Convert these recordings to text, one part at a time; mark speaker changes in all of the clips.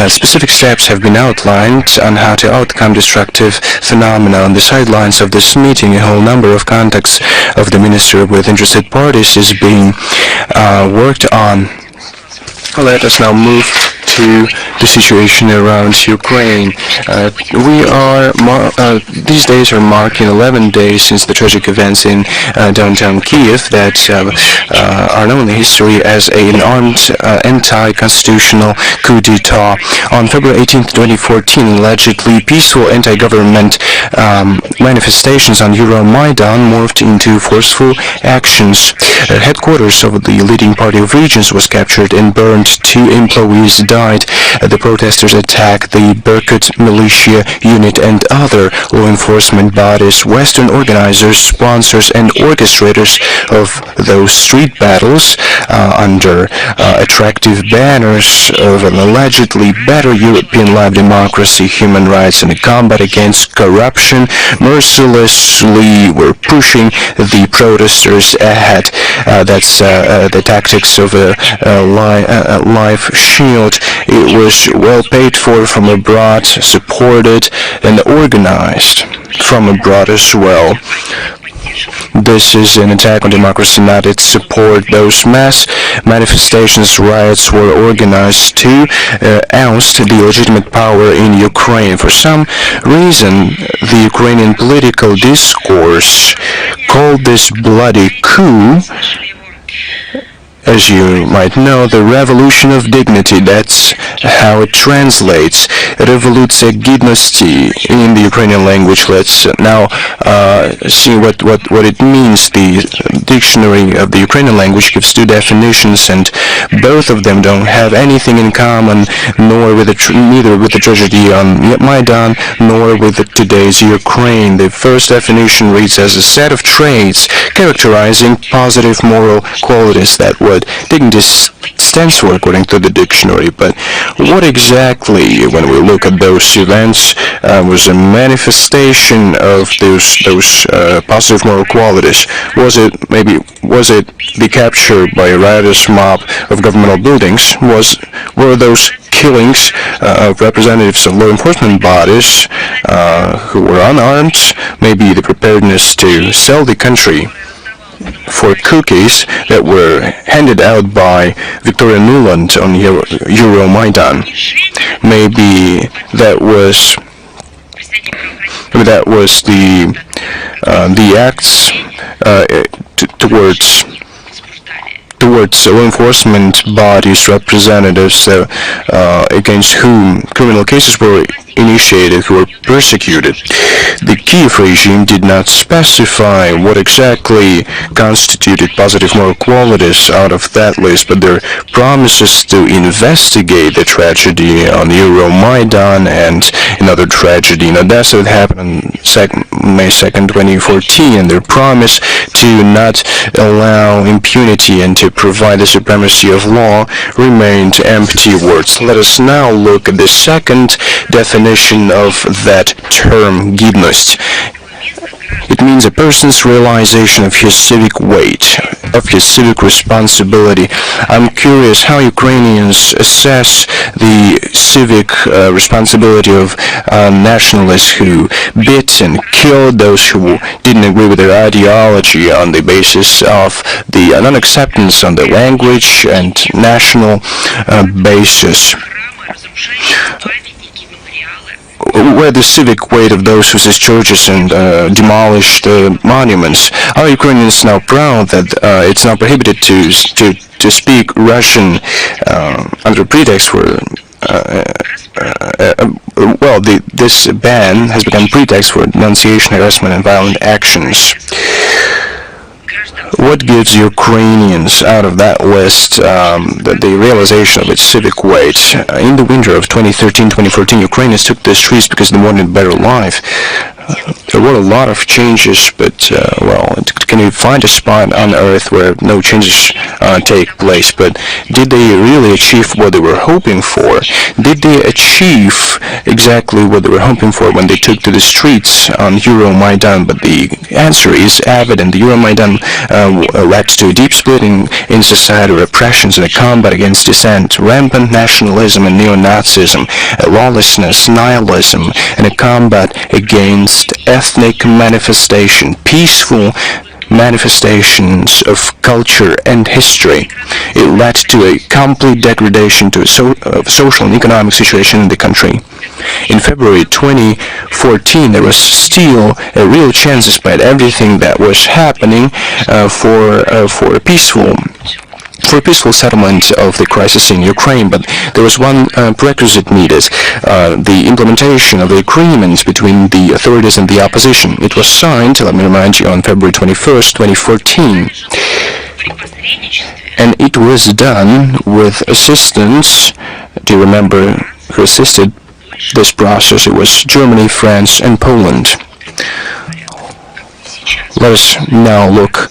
Speaker 1: Specific steps have been outlined on how to overcome destructive phenomena. On the sidelines of this meeting, a whole number of contacts of the minister with interested parties is being worked on. Let us now move to the situation around Ukraine. These days are marking 11 days since the tragic events in downtown Kiev that are known in history as an armed anti-constitutional coup d'etat. On February 18, 2014, allegedly peaceful anti-government manifestations on Euromaidan morphed into forceful actions. Headquarters of the leading party of regions was captured and burned. 2 employees died. The protesters attacked the Berkut militia unit and other law enforcement bodies. Western organizers, sponsors, and orchestrators of those street battles under attractive banners of an allegedly better European life, democracy, human rights, and a combat against corruption mercilessly were pushing the protesters ahead. That's the tactics of a life shield. It was well paid for from abroad, supported and organized from abroad as well. This is an attack on democracy, not its support. Those mass manifestations, riots were organized to oust the legitimate power in Ukraine. For some reason, the Ukrainian political discourse called this bloody coup, as you might know, the revolution of dignity. That's how it translates. Revoluция гідності in the Ukrainian language. Let's now see what it means. The dictionary of the Ukrainian language gives 2 definitions, and both of them don't have anything in common, neither with the tragedy on Maidan, nor with today's Ukraine. The first definition reads as a set of traits characterizing positive moral qualities. That what dignity stands for according to the dictionary. But what exactly, when we look at those events, was a manifestation of those positive moral qualities? Was it the capture by a riotous mob of governmental buildings? Were those killings of representatives of law enforcement bodies who were unarmed? Maybe the preparedness to sell the country for cookies that were handed out by Victoria Nuland on Euromaidan. Maybe that was the acts towards law enforcement bodies, representatives against whom criminal cases were initiated, who were persecuted. The Kiev regime did not specify what exactly constituted positive moral qualities out of that list, but their promises to investigate the tragedy on Euromaidan and another tragedy in Odessa that happened on May 2nd, 2014, and their promise to not allow impunity and to provide the supremacy of law remained empty words. Let us now look at the second definition of that term, гідність. It means a person's realization of his civic weight, of his civic responsibility. I'm curious how Ukrainians assess the civic responsibility of nationalists who beat and killed those who didn't agree with their ideology on the basis of the non-acceptance on the language and national basis. Where the civic weight of those who seized churches and demolished monuments? Are Ukrainians now proud that it's now prohibited to speak Russian under pretext for this ban has become pretext for denunciation, harassment, and violent actions. What gives Ukrainians out of that list the realization of its civic weight? In the winter of 2013-2014, Ukrainians took the streets because they wanted a better life. There were a lot of changes, but, can you find a spot on Earth where no changes take place? But did they really achieve what they were hoping for? Did they achieve exactly what they were hoping for when they took to the streets on Euromaidan, but the answer is evident. The Euromaidan led to a deep splitting in society, repressions, and a combat against dissent, rampant nationalism and neo-Nazism, lawlessness, nihilism, and a combat against ethnic manifestation, peaceful manifestations of culture and history. It led to a complete degradation to a social and economic situation in the country. In February 2014, there was still a real chance, despite everything that was happening, for a peaceful settlement of the crisis in Ukraine, but there was one prerequisite needed, the implementation of the agreement between the authorities and the opposition. It was signed, let me remind you, on February 21st, 2014, and it was done with assistance. Do you remember who assisted this process? It was Germany, France, and Poland. Let us now look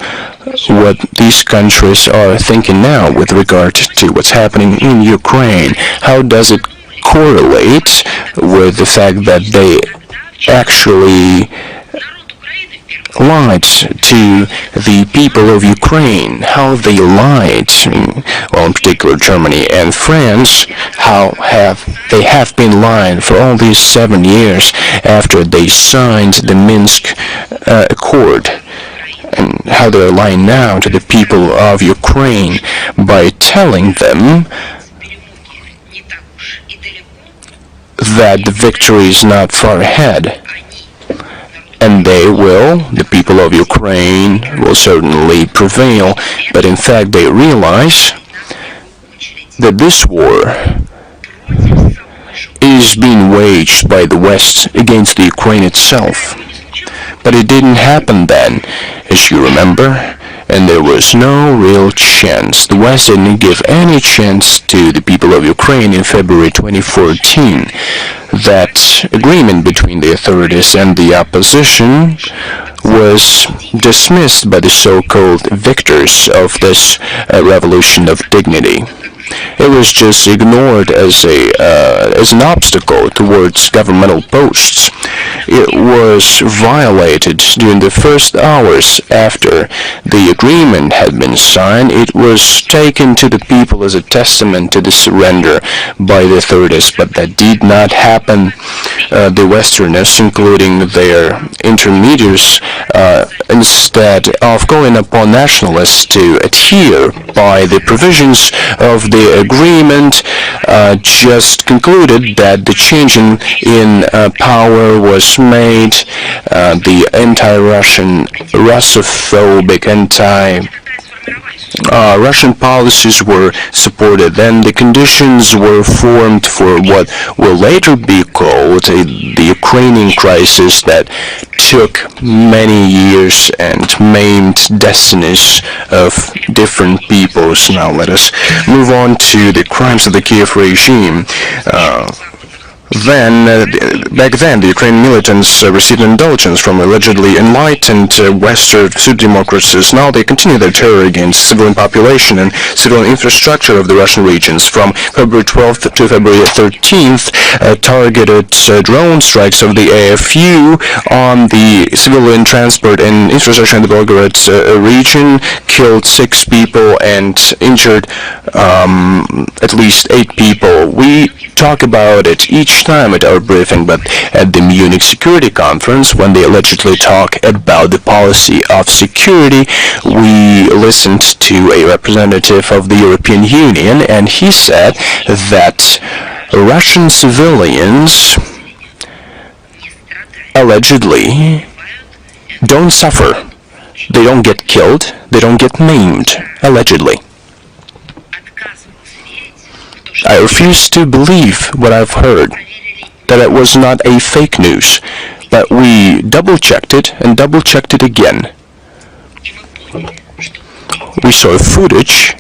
Speaker 1: what these countries are thinking now with regard to what's happening in Ukraine. How does it correlate with the fact that they actually lied to the people of Ukraine? How they lied, well, in particular Germany and France, how they have been lying for all these 7 years after they signed the Minsk Accord, and how they're lying now to the people of Ukraine by telling them that the victory is not far ahead. And the people of Ukraine will certainly prevail, but in fact they realize that this war is being waged by the West against the Ukraine itself. But it didn't happen then, as you remember, and there was no real chance. The West didn't give any chance to the people of Ukraine in February 2014. That agreement between the authorities and the opposition was dismissed by the so-called victors of this revolution of dignity. It was just ignored as an obstacle towards governmental posts. It was violated during the first hours after the agreement had been signed. It was taken to the people as a testament to the surrender by the authorities, but that did not happen. The Westerners, including their intermediaries, instead of calling upon nationalists to adhere by the provisions of the agreement, just concluded that the change in power was made. The anti-Russian, Russophobic, Russian policies were supported. Then the conditions were formed for what will later be called the Ukrainian crisis that took many years and maimed destinies of different peoples. Now let us move on to the crimes of the Kiev regime. Back then, the Ukrainian militants received indulgence from allegedly enlightened Western pseudo-democracies. Now they continue their terror against civilian population and civilian infrastructure of the Russian regions. From February 12th to February 13th, targeted drone strikes of the AFU on the civilian transport and infrastructure in the Belgorod region killed 6 people and injured at least 8 people. We talk about it each time at our briefing, but at the Munich Security Conference, when they allegedly talk about the policy of security, we listened to a representative of the European Union, and he said that Russian civilians allegedly don't suffer. They don't get killed, they don't get maimed, allegedly. I refuse to believe what I've heard, that it was not a fake news, but we double-checked it and double-checked it again. We saw footage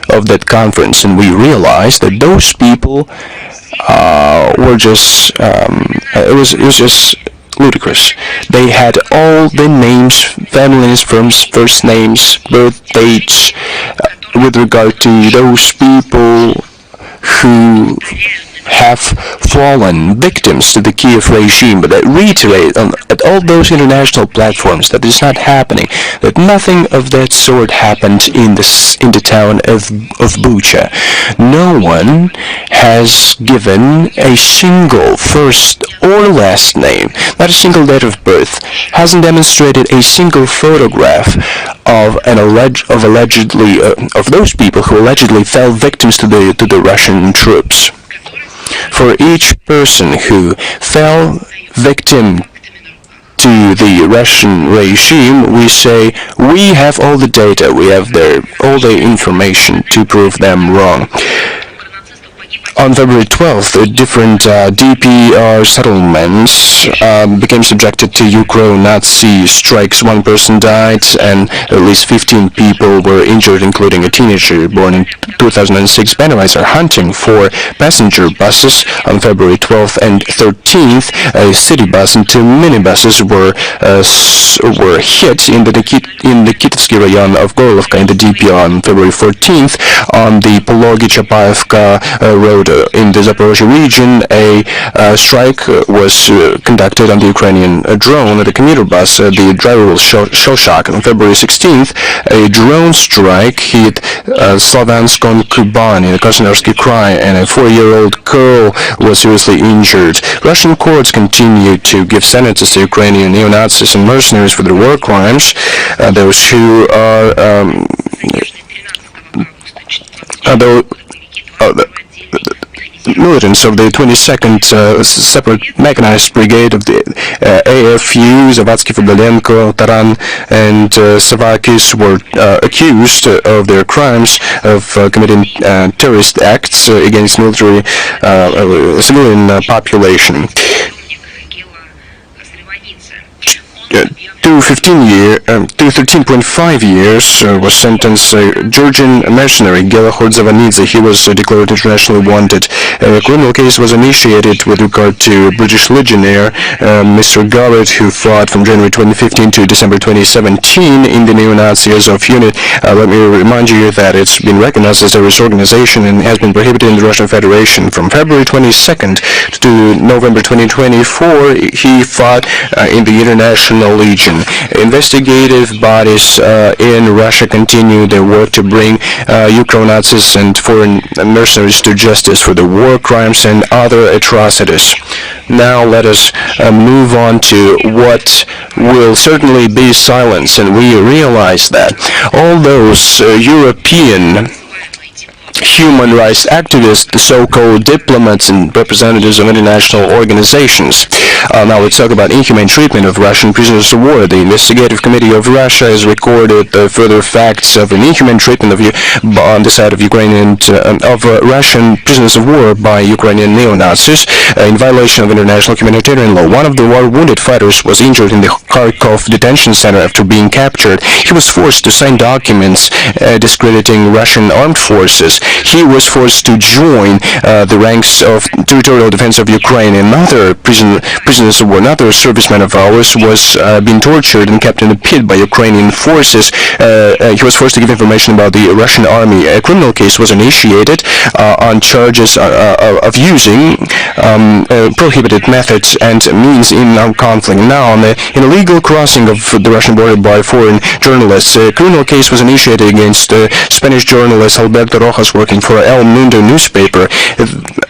Speaker 1: of that conference and we realized that those people were just, it was just ludicrous. They had all the names, family names, first names, birth dates, with regard to those people who have fallen victims to the Kiev regime, but I reiterate at all those international platforms that is not happening, that nothing of that sort happened in the town of Bucha. No one has given a single first or last name, not a single date of birth, hasn't demonstrated a single photograph of those people who allegedly fell victims to the Russian troops. For each person who fell victim to the Russian regime, we say we have all the data, we have all the information to prove them wrong. On February 12th, different DPR settlements became subjected to Ukro-Nazi strikes. One person died and at least 15 people were injured, including a teenager born in 2006. Banderites are hunting for passenger buses. On February 12th and 13th, a city bus and two minibuses were hit in the Nikitevsky rayon of Gorlovka in the DPR. On February 14th, on the Pologi-Chapaevka road in the Zaporozhye region, a strike was conducted on the Ukrainian drone at a commuter bus. The driver was shell-shocked. On February 16th, a drone strike hit Slavansk on Kuban in the Krasnoyarsky Krai, and a 4-year-old girl was seriously injured. Russian courts continue to give sentences to Ukrainian neo-Nazis and mercenaries for their war crimes. Those who are the militants of the 22nd Separate Mechanized Brigade of the AFU, Zavatsky, Fodolenko, Taran, and Savakis were accused of their crimes of committing terrorist acts against military civilian population. To 13.5 years was sentenced Georgian mercenary Gela Khordzavanidze. He was declared internationally wanted. A criminal case was initiated with regard to British legionnaire Mr. Garrett, who fought from January 2015 to December 2017 in the neo-Nazi Azov unit. Let me remind you that it's been recognized as a terrorist organization and has been prohibited in the Russian Federation. From February 22nd to November 2024, he fought in the International Legion. Investigative bodies in Russia continue their work to bring Ukro-Nazis and foreign mercenaries to justice for the war crimes and other atrocities. Now let us move on to what will certainly be silence, and we realize that all those European human rights activists, the so-called diplomats and representatives of international organizations. Now let's talk about inhumane treatment of Russian prisoners of war. The Investigative Committee of Russia has recorded further facts of an inhumane treatment on the side of Ukrainian of Russian prisoners of war by Ukrainian neo-Nazis in violation of international humanitarian law. One of the war-wounded fighters was injured in the Kharkov detention center after being captured. He was forced to sign documents discrediting Russian armed forces. He was forced to join the ranks of Territorial Defense of Ukraine. Another prisoners of war, another serviceman of ours, was being tortured and kept in a pit by Ukrainian forces. He was forced to give information about the Russian army. A criminal case was initiated on charges of using prohibited methods and means in armed conflict. Now, on the illegal crossing of the Russian border by foreign journalists, a criminal case was initiated against Spanish journalist Alberto Rojas, working for El Mundo newspaper.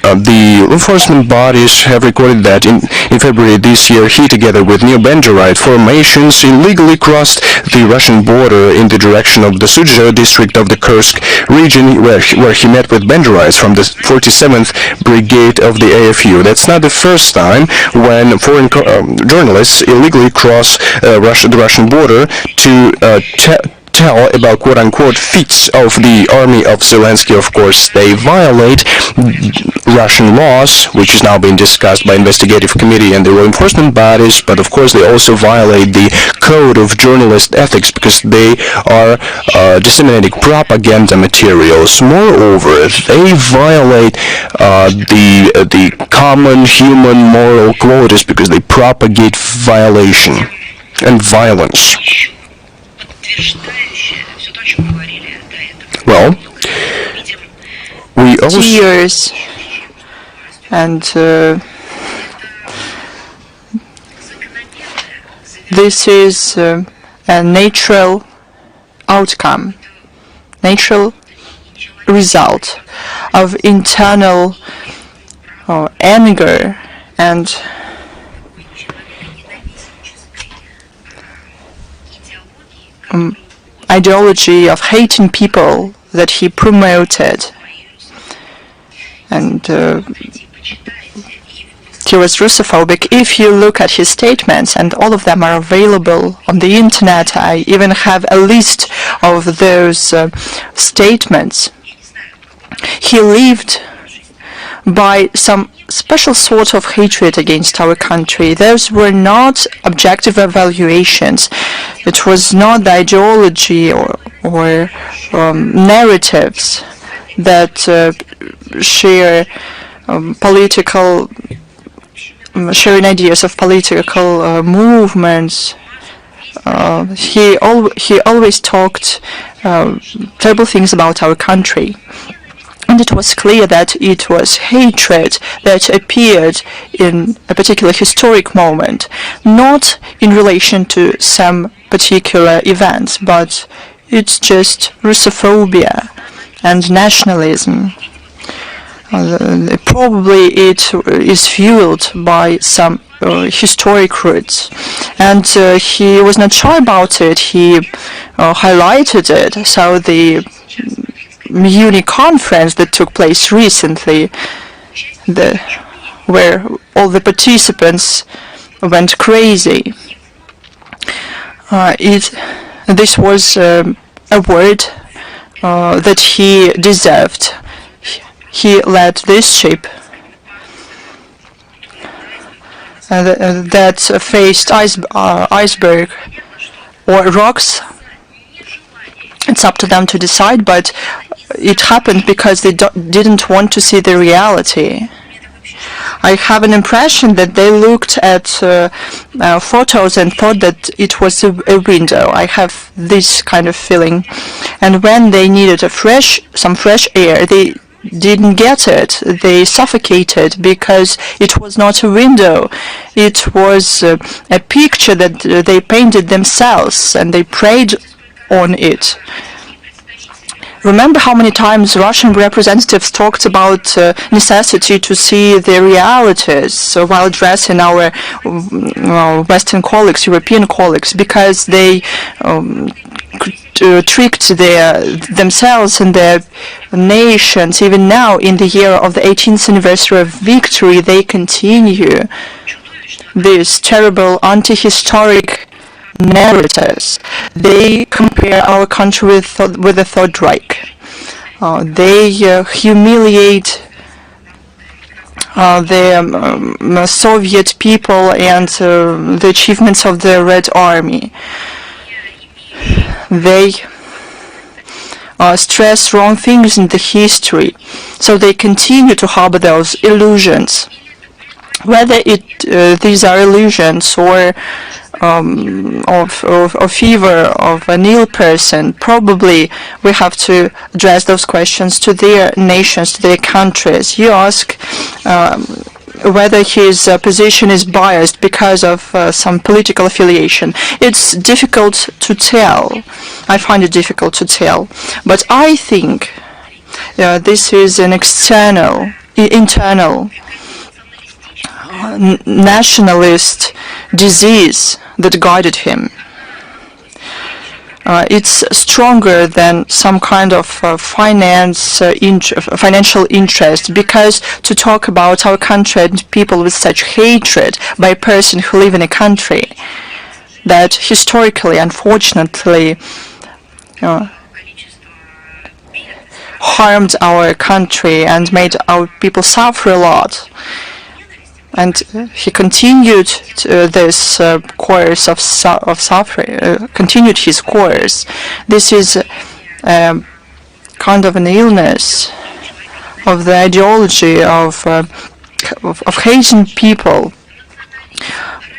Speaker 1: The law enforcement bodies have recorded that in February this year, he, together with neo-Banderite formations, illegally crossed the Russian border in the direction of the Sudzha district of the Kursk region, where he met with Banderites from the 47th Brigade of the AFU. That's not the first time when foreign journalists illegally cross the Russian border to tell about quote-unquote feats of the army of Zelensky. Of course, they violate Russian laws, which is now being discussed by investigative committee and the law enforcement bodies, but of course they also violate the code of journalist ethics because they are disseminating propaganda materials. Moreover, they violate the common human moral qualities because they propagate violation and violence. Well, we also...
Speaker 2: And this is a natural outcome, natural result of internal anger and ideology of hating people that he promoted. And he was Russophobic. If you look at his statements, and all of them are available on the internet, I even have a list of those statements. He lived by some special sort of hatred against our country. Those were not objective evaluations. It was not the ideology or narratives that share sharing ideas of political movements. He always talked terrible things about our country. And it was clear that it was hatred that appeared in a particular historic moment, not in relation to some particular events, but it's just Russophobia and nationalism. Probably it is fueled by some historic roots, and he was not shy about it. He highlighted it. So the Munich conference that took place recently, where all the participants went crazy, this was a word that he deserved. He led this ship that faced iceberg or rocks. It's up to them to decide, but it happened because they didn't want to see the reality. I have an impression that they looked at photos and thought that it was a window. I have this kind of feeling. And when they needed some fresh air, they didn't get it. They suffocated because it was not a window. It was a picture that they painted themselves, and they preyed on it. Remember how many times Russian representatives talked about necessity to see the realities while addressing our Western colleagues, European colleagues, because they tricked themselves and their nations. Even now, in the year of the 18th anniversary of victory, they continue this terrible anti-historic narratives. They compare our country with the Third Reich. They humiliate the Soviet people and the achievements of the Red Army. They stress wrong things in the history, so they continue to harbor those illusions. Whether these are illusions or of fever of an ill person, probably we have to address those questions to their nations, to their countries. You ask whether his position is biased because of some political affiliation. It's difficult to tell. I find it difficult to tell. But I think this is an internal nationalist disease that guided him. It's stronger than some kind of financial interest, because to talk about our country and people with such hatred by a person who live in a country that historically, unfortunately, harmed our country and made our people suffer a lot. And he continued this course of suffering, continued his course. This is kind of an illness of the ideology of hating people.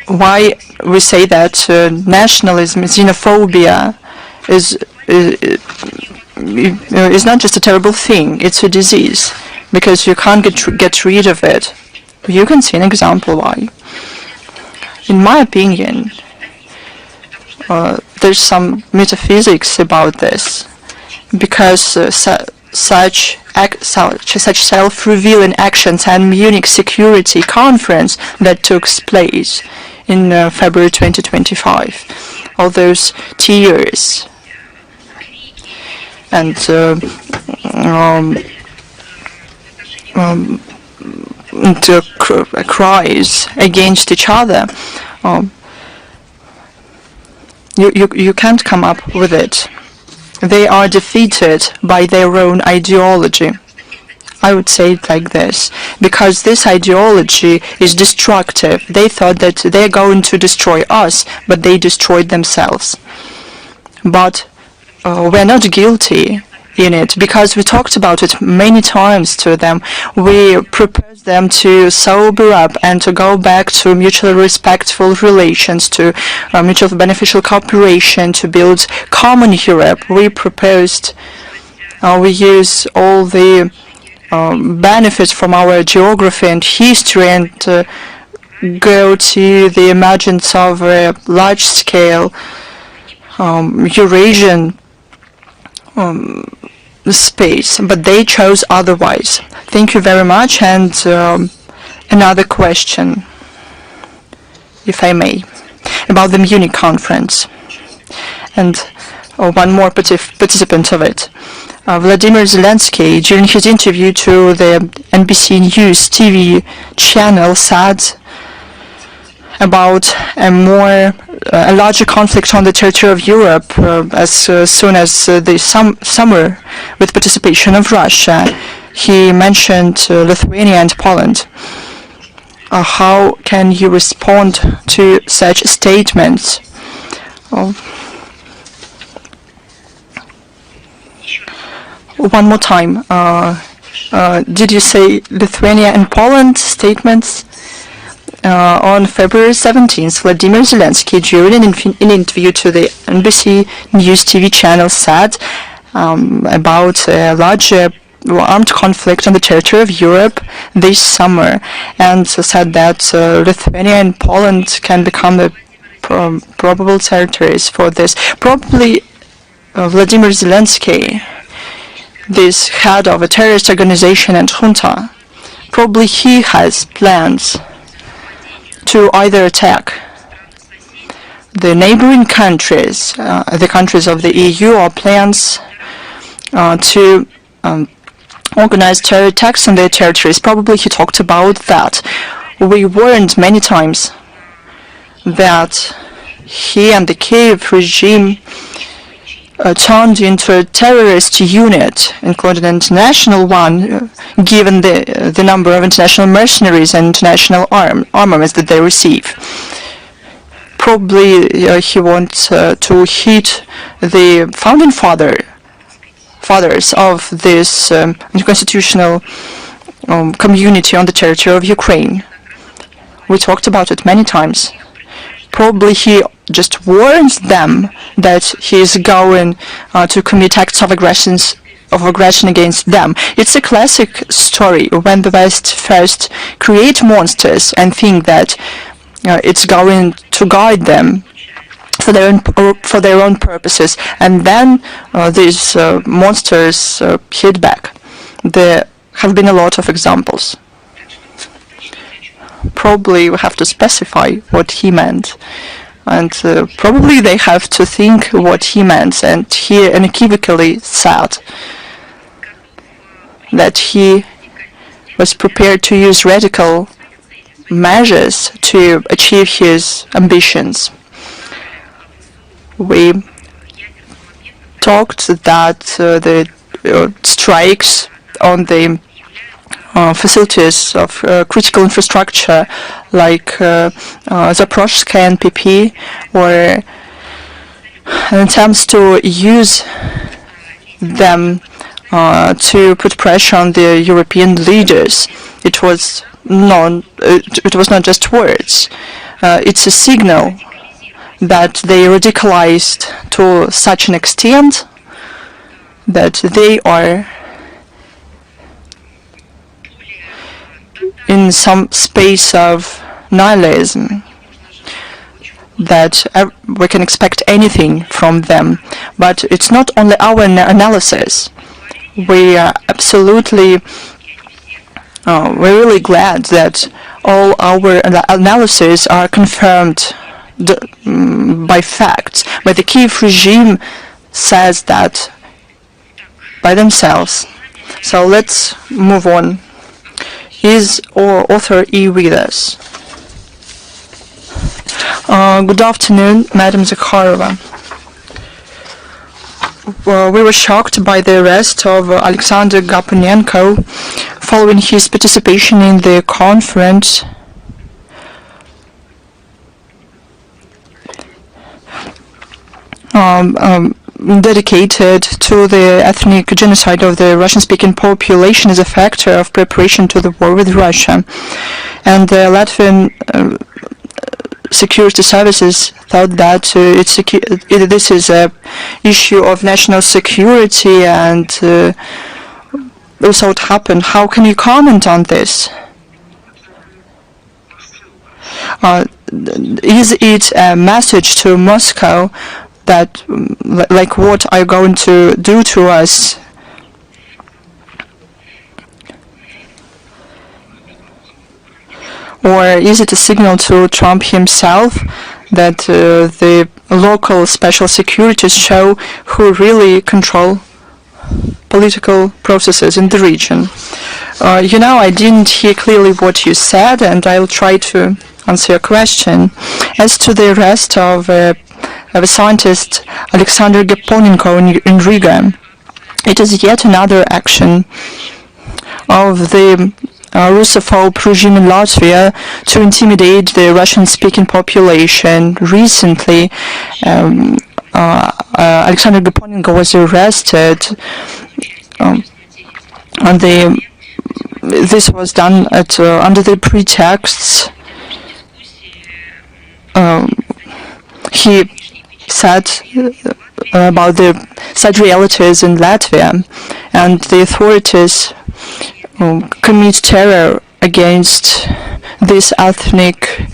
Speaker 2: Why we say that nationalism, xenophobia is not just a terrible thing, it's a disease, because you can't get rid of it You can see an example why. In my opinion, there's some metaphysics about this, because such self-revealing actions and Munich Security Conference that took place in February 2025, all those tears and cries against each other, you can't come up with it. They are defeated by their own ideology. I would say it like this, because this ideology is destructive. They thought that they're going to destroy us, but they destroyed themselves. But we're not guilty in it, because we talked about it many times to them. We proposed them to sober up and to go back to mutually respectful relations, to mutually beneficial cooperation, to build common Europe. We proposed we use all the benefits from our geography and history and go to the emergence of a large-scale Eurasian space, but they chose otherwise. Thank you very much. And another question, if I may, about the Munich conference, and one more participant of it. Vladimir Zelensky, during his interview to the NBC News TV channel, said about a larger conflict on the territory of Europe as soon as the summer, with participation of Russia. He mentioned Lithuania and Poland. How can you respond to such statements? One more time. Did you say Lithuania and Poland statements? On February 17th, Vladimir Zelensky, during an interview to the NBC News TV channel, said about a larger armed conflict on the territory of Europe this summer, and said that Lithuania and Poland can become the probable territories for this. Probably Vladimir Zelensky, this head of a terrorist organization and junta, probably he has plans to either attack the neighboring countries, the countries of the EU, or plans to organize terror attacks on their territories. Probably he talked about that. We warned many times that he and the Kiev regime turned into a terrorist unit, including an international one, given the number of international mercenaries and international armaments that they receive. Probably he wants to hit the founding fathers of this constitutional community on the territory of Ukraine. We talked about it many times. Probably he just warns them that he is going to commit acts of aggression against them. It's a classic story when the West first create monsters and think that it's going to guide them for their own purposes, and then these monsters hit back. There have been a lot of examples. Probably we have to specify what he meant, and probably they have to think what he meant, and he unequivocally said that he was prepared to use radical measures to achieve his ambitions. We talked that the strikes on the facilities of critical infrastructure like Zaporozhye NPP or attempts to use them to put pressure on the European leaders. It was not just words. It's a signal that they radicalized to such an extent that they are in some space of nihilism, that we can expect anything from them. But it's not only our analysis. We are absolutely, we're really glad that all our analyses are confirmed by facts. But the Kiev regime says that by themselves. So let's move on. Is our author E with us? Good afternoon, Madam Zakharova. We were shocked by the arrest of Alexander Gaponenko following his participation in the conference dedicated to the ethnic genocide of the Russian-speaking population as a factor of preparation to the war with Russia. And the Latvian security services thought that this is an issue of national security, and also it happened. How can you comment on this? Is it a message to Moscow that, like, what are you going to do to us? Or is it a signal to Trump himself that the local special securities show who really control political processes in the region? I didn't hear clearly what you said, and I'll try to answer your question. As to the arrest of a scientist, Alexander Gaponenko in Riga, it is yet another action of the Russophobe regime in Latvia to intimidate the Russian-speaking population. Recently, Alexander Gaponenko was arrested, and this was done under the pretexts he said about the sad realities in Latvia, and the authorities commit terror against this ethnic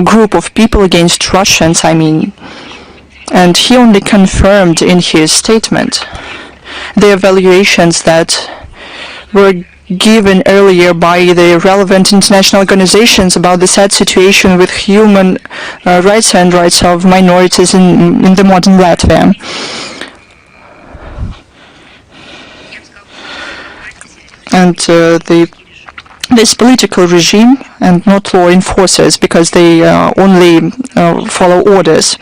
Speaker 2: group of people, against Russians, I mean. And he only confirmed in his statement the evaluations that were given earlier by the relevant international organizations about the sad situation with human rights and rights of minorities in the modern Latvia. And this political regime and not law enforcers, because they only follow orders.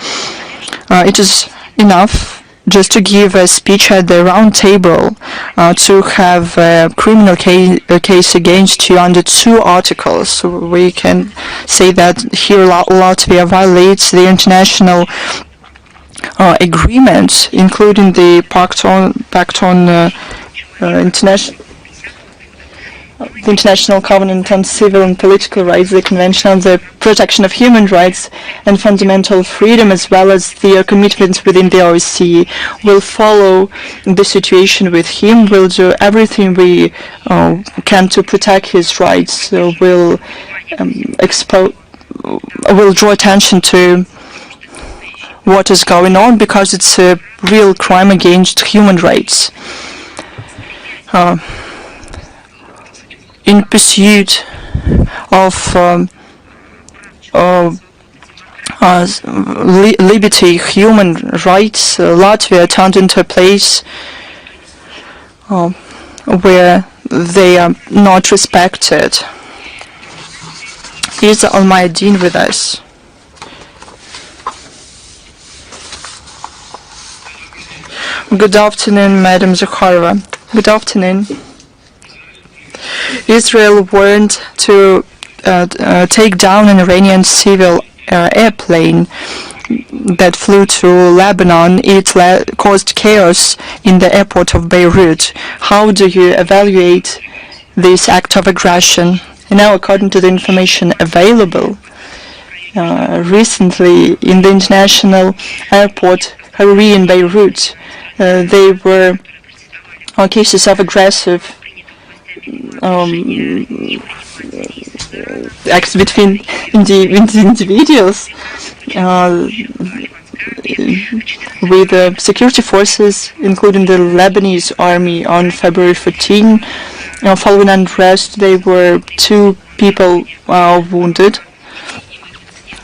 Speaker 2: It is enough just to give a speech at the round table to have a criminal case against you under 2 articles. So we can say that here Latvia violates the international agreements, including the Pact on the International Covenant on Civil and Political Rights, the Convention on the Protection of Human Rights and Fundamental Freedom, as well as their commitments within the OSCE. We'll follow the situation with him. We'll do everything we can to protect his rights. So we'll draw attention to what is going on, because it's a real crime against human rights. In pursuit of liberty, human rights, Latvia turned into a place where they are not respected. Here's Almayadin with us. Good afternoon, Madam Zakharova. Good afternoon. Israel warned to take down an Iranian civil airplane that flew to Lebanon. It caused chaos in the airport of Beirut. How do you evaluate this act of aggression? Now, according to the information available, recently in the international airport Hariri in Beirut, there were cases of aggressive acts between individuals with the security forces, including the Lebanese army, on February 14. Following unrest, there were 2 people wounded.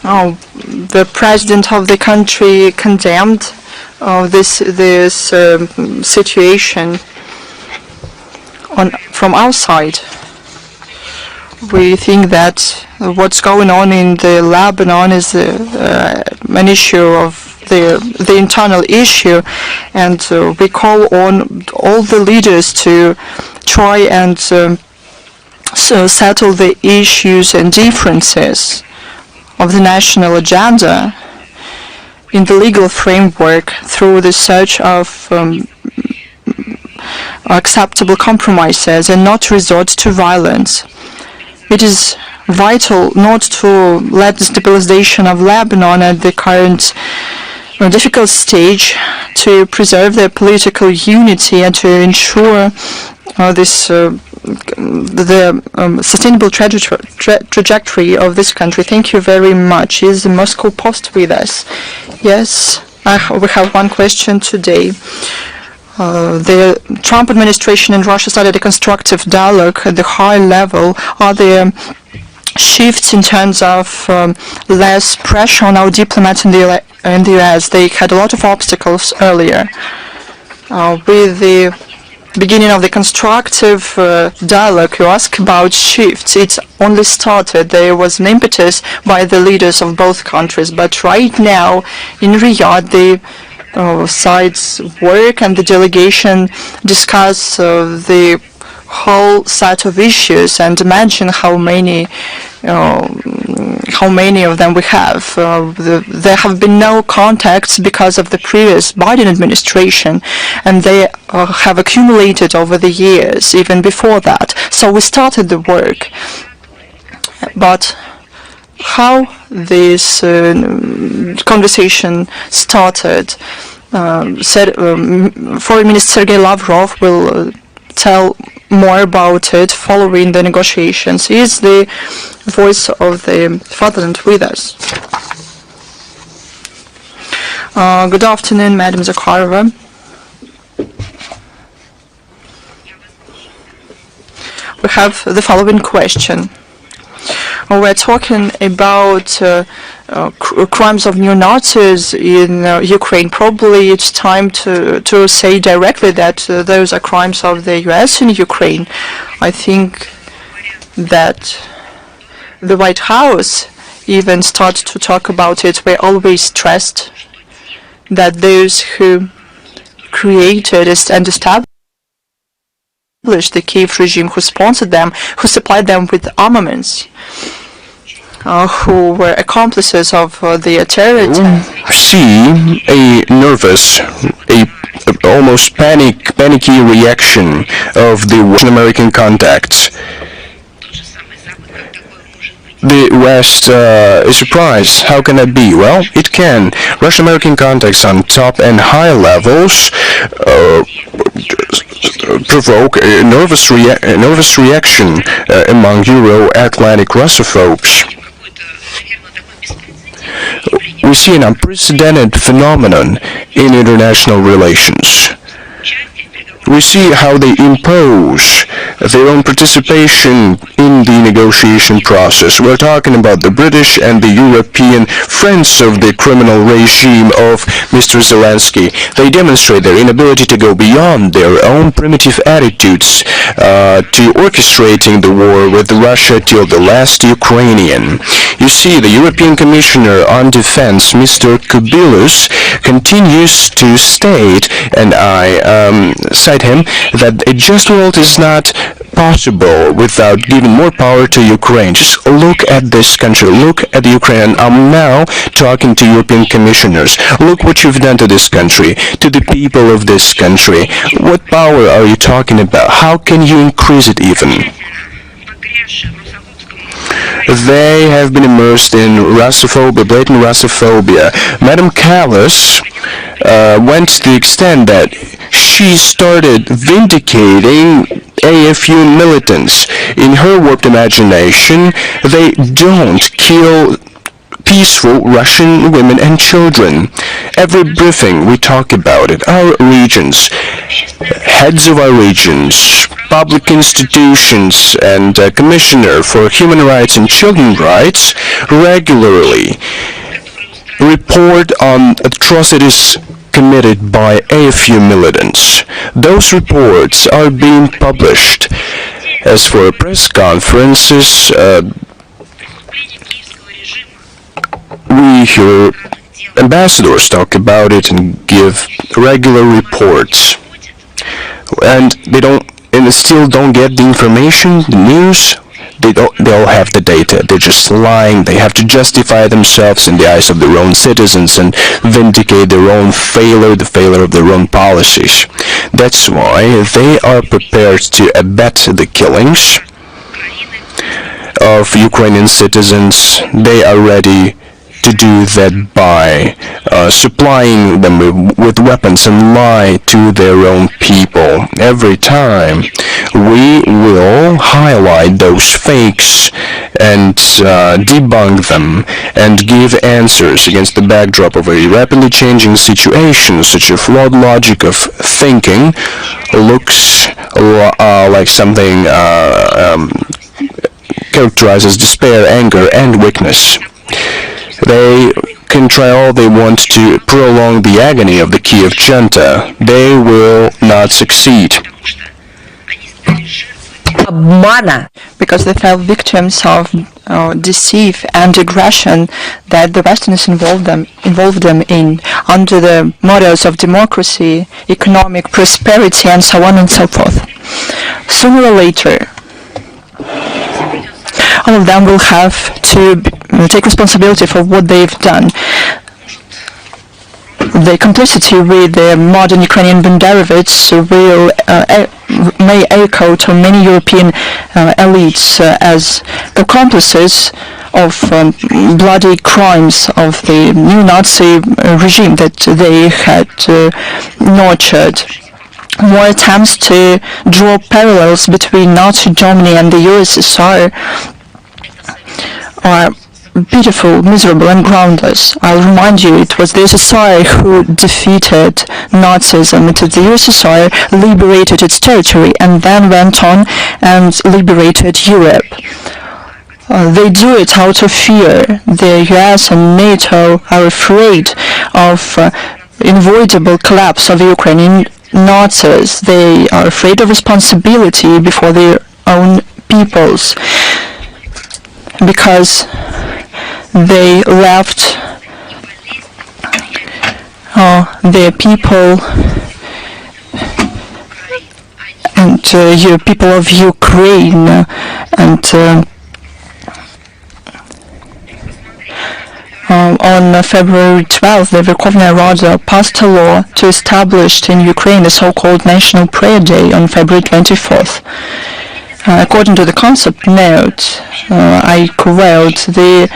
Speaker 2: The president of the country condemned this situation from our side. We think that what's going on in the Lebanon is an issue of the internal issue, and we call on all the leaders to try and settle the issues and differences of the national agenda in the legal framework through the search of acceptable compromises and not resort to violence. It is vital not to let the stabilization of Lebanon at the current difficult stage to preserve their political unity and to ensure the sustainable trajectory of this country. Thank you very much. Is the Moscow Post with us? Yes, we have one question today. The Trump administration and Russia started a constructive dialogue at the high level. Are there shifts in terms of less pressure on our diplomats in the US? They had a lot of obstacles earlier. With the beginning of the constructive dialogue, you ask about shifts. It's only started. There was an impetus by the leaders of both countries, but right now in Riyadh, the sides work and the delegation discuss the whole set of issues, and imagine how many of them we have. There have been no contacts because of the previous Biden administration, and they have accumulated over the years, even before that. So we started the work. But how this conversation started, Foreign Minister Sergei Lavrov will tell more about it following the negotiations. He is the voice of the fatherland with us. Good afternoon, Madam Zakharova. We have the following question. We're talking about crimes of neo-Nazis in Ukraine. Probably it's time to say directly that those are crimes of the US in Ukraine. I think that the White House even started to talk about it. We always stressed that those who created and established the Kiev regime, who sponsored them, who supplied them with armaments, who were accomplices of the terror attack.
Speaker 1: See a nervous, almost panicky reaction of the Western American contacts. The West is surprised. How can that be? Well, it can. Russian-American contacts on top and high levels provoke a nervous reaction among Euro-Atlantic Russophobes. We see an unprecedented phenomenon in international relations. We see how they impose their own participation in the negotiation process. We're talking about the British and the European friends of the criminal regime of Mr. Zelensky. They demonstrate their inability to go beyond their own primitive attitudes to orchestrating the war with Russia till the last Ukrainian. You see, the European Commissioner on Defense, Mr. Kubilus, continues to state, and I cite him, that a just world is not possible without giving more power to Ukraine. Just look at this country, look at Ukraine. I'm now talking to European commissioners. Look what you've done to this country, to the people of this country. What power are you talking about? How can you increase it even? They have been immersed in Russophobia, blatant Russophobia. Madam Callas went to the extent that she started vindicating AFU militants. In her warped imagination, they don't kill peaceful Russian women and children. Every briefing we talk about it. Our regions, heads of our regions, public institutions, and Commissioner for Human Rights and Children's Rights regularly report on atrocities committed by AFU militants. Those reports are being published. As for press conferences, we hear ambassadors talk about it and give regular reports. And they still don't get the information, the news. They all have the data. They're just lying. They have to justify themselves in the eyes of their own citizens and vindicate their own failure, the failure of their own policies. That's why they are prepared to abet the killings of Ukrainian citizens. They are ready to do that by supplying them with weapons and lie to their own people. Every time we will highlight those fakes and debunk them and give answers against the backdrop of a rapidly changing situation. Such a flawed logic of thinking looks like something characterized as despair, anger, and weakness. They can try all they want to prolong the agony of the Kiev junta. They will not succeed.
Speaker 2: Because they fell victims of deceit and aggression that the Westerners involved them in under the models of democracy, economic prosperity, and so on and so forth. Sooner or later, all of them will have to take responsibility for what they've done. The complicity with the modern Ukrainian Banderovics may echo to many European elites as accomplices of bloody crimes of the neo-Nazi regime that they had nurtured. More attempts to draw parallels between Nazi Germany and the USSR are beautiful, miserable, and groundless. I'll remind you, it was the USSR who defeated Nazism. It was the USSR liberated its territory and then went on and liberated Europe. They do it out of fear. The US and NATO are afraid of inevitable collapse of Ukrainian Nazis. They are afraid of responsibility before their own peoples, because they left their people and people of Ukraine and on February 12th, the Verkhovna Rada passed a law to establish in Ukraine the so-called National Prayer Day on February 24th. According to the concept note, I quote, the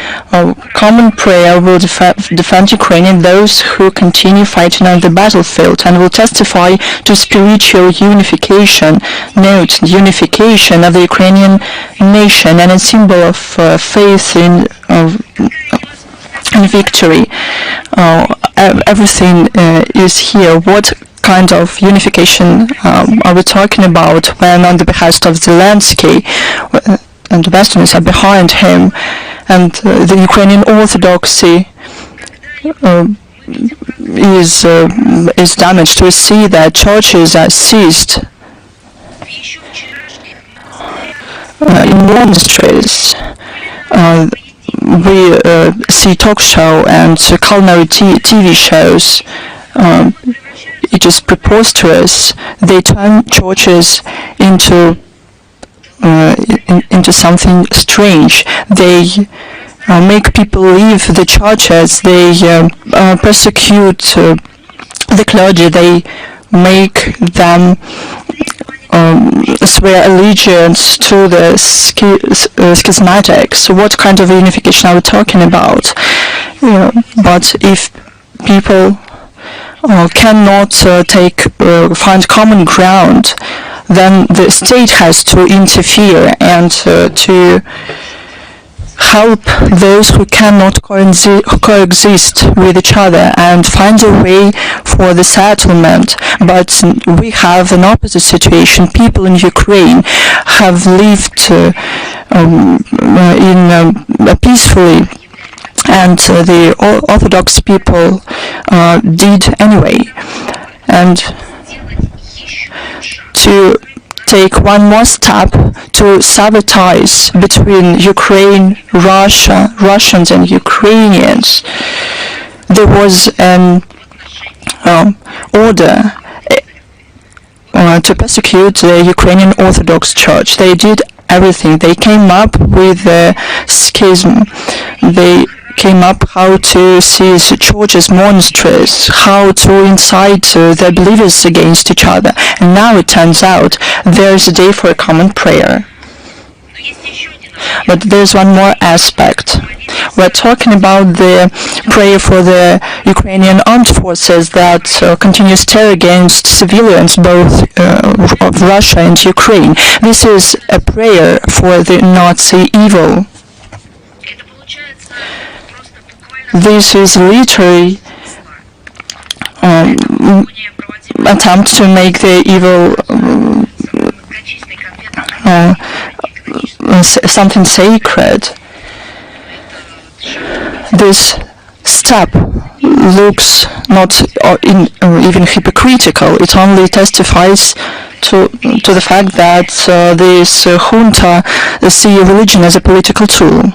Speaker 2: common prayer will defend Ukraine and those who continue fighting on the battlefield and will testify to spiritual unification. Note, unification of the Ukrainian nation and a symbol of faith in victory. Everything is here. What kind of unification are we talking about when on the behest of Zelensky and the Westerners are behind him and the Ukrainian Orthodoxy is damaged? We see that churches are seized in monasteries. We see talk show and culinary TV shows. It is preposterous. They turn churches into something strange. They make people leave the churches. They persecute the clergy. They make them swear allegiance to the schismatics. What kind of unification are we talking about? But if people cannot find common ground, then the state has to interfere and to help those who cannot coexist with each other and find a way for the settlement. But we have an opposite situation. People in Ukraine have lived peacefully, and the Orthodox people did anyway. And to take one more step to sabotage between Ukraine, Russia, Russians and Ukrainians. There was an order to persecute the Ukrainian Orthodox Church. They did everything. They came up with a schism. They came up how to seize churches, monasteries, how to incite the believers against each other. And now it turns out there is a day for a common prayer. But there's one more aspect. We're talking about the prayer for the Ukrainian armed forces that continues terror against civilians, both of Russia and Ukraine. This is a prayer for the Nazi evil. This is literally attempt to make the evil something sacred. This step looks not even hypocritical. It only testifies to the fact that this junta see religion as a political tool.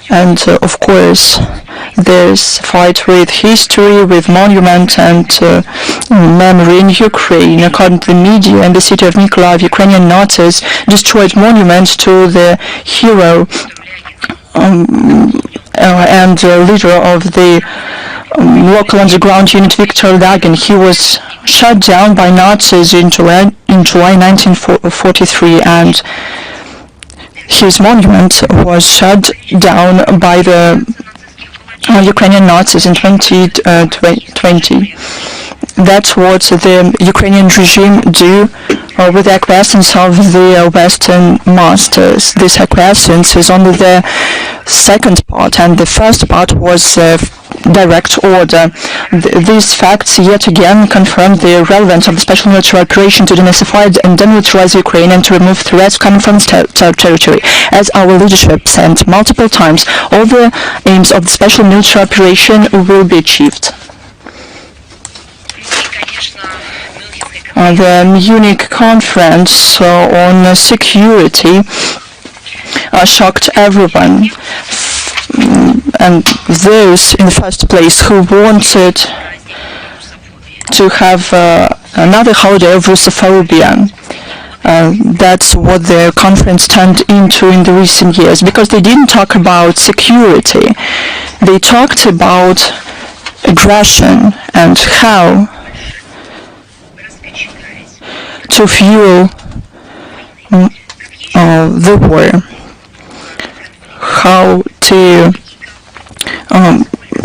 Speaker 2: And of course, there's fight with history, with monument and memory in Ukraine. According to the media, in the city of Mykolaiv, Ukrainian Nazis destroyed monuments to the hero and leader of the local underground unit, Viktor Lagin. He was shot down by Nazis in July 1943, and his monument was shut down by the Ukrainian Nazis in 2020. That's what the Ukrainian regime do with the acquiescence of the Western masters. This acquiescence is only the second part, and the first part was direct order. These facts yet again confirm the relevance of the special military operation to denazify and demilitarize Ukraine and to remove threats coming from its territory. As our leadership said multiple times, all the aims of the special military operation will be achieved. The Munich conference on security shocked everyone, and those in the first place who wanted to have another holiday of Russophobia. That's what the conference turned into in the recent years, because they didn't talk about security. They talked about aggression and how to fuel the war, how to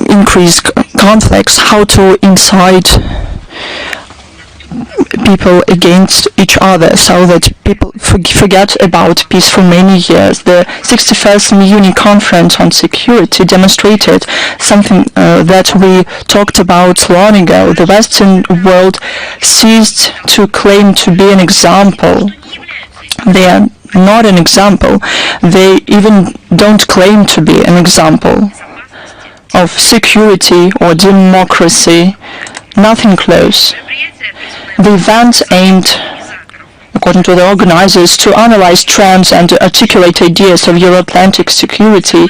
Speaker 2: increase conflicts, how to incite people against each other so that people forget about peace for many years. The 61st Munich conference on security demonstrated something that we talked about long ago. The Western world ceased to claim to be an example. They are not an example. They even don't claim to be an example of security or democracy. Nothing close. The event aimed, according to the organizers, to analyze trends and articulate ideas of Euro-Atlantic security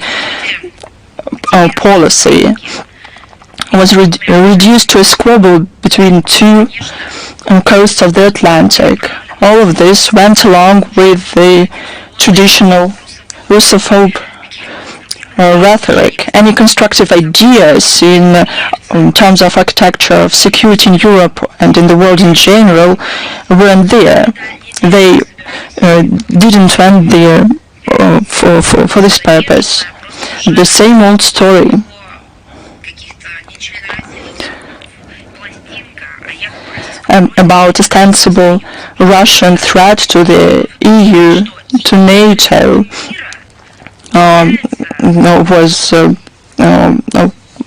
Speaker 2: policy. Was reduced to a squabble between two coasts of the Atlantic. All of this went along with the traditional Russophobe rhetoric. Any constructive ideas in terms of architecture of security in Europe and in the world in general weren't there. They didn't went there for this purpose. The same old story. about ostensible Russian threat to the EU, to NATO,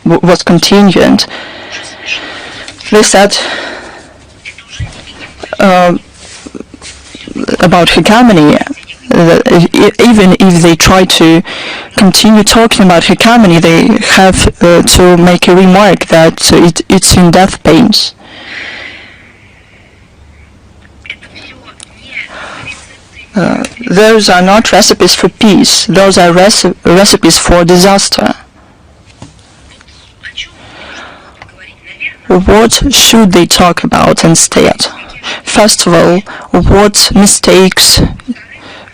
Speaker 2: was continued. They said about hegemony, even if they try to continue talking about hegemony, they have to make a remark that it's in death pains. Those are not recipes for peace. Those are recipes for disaster. What should they talk about instead? First of all, what mistakes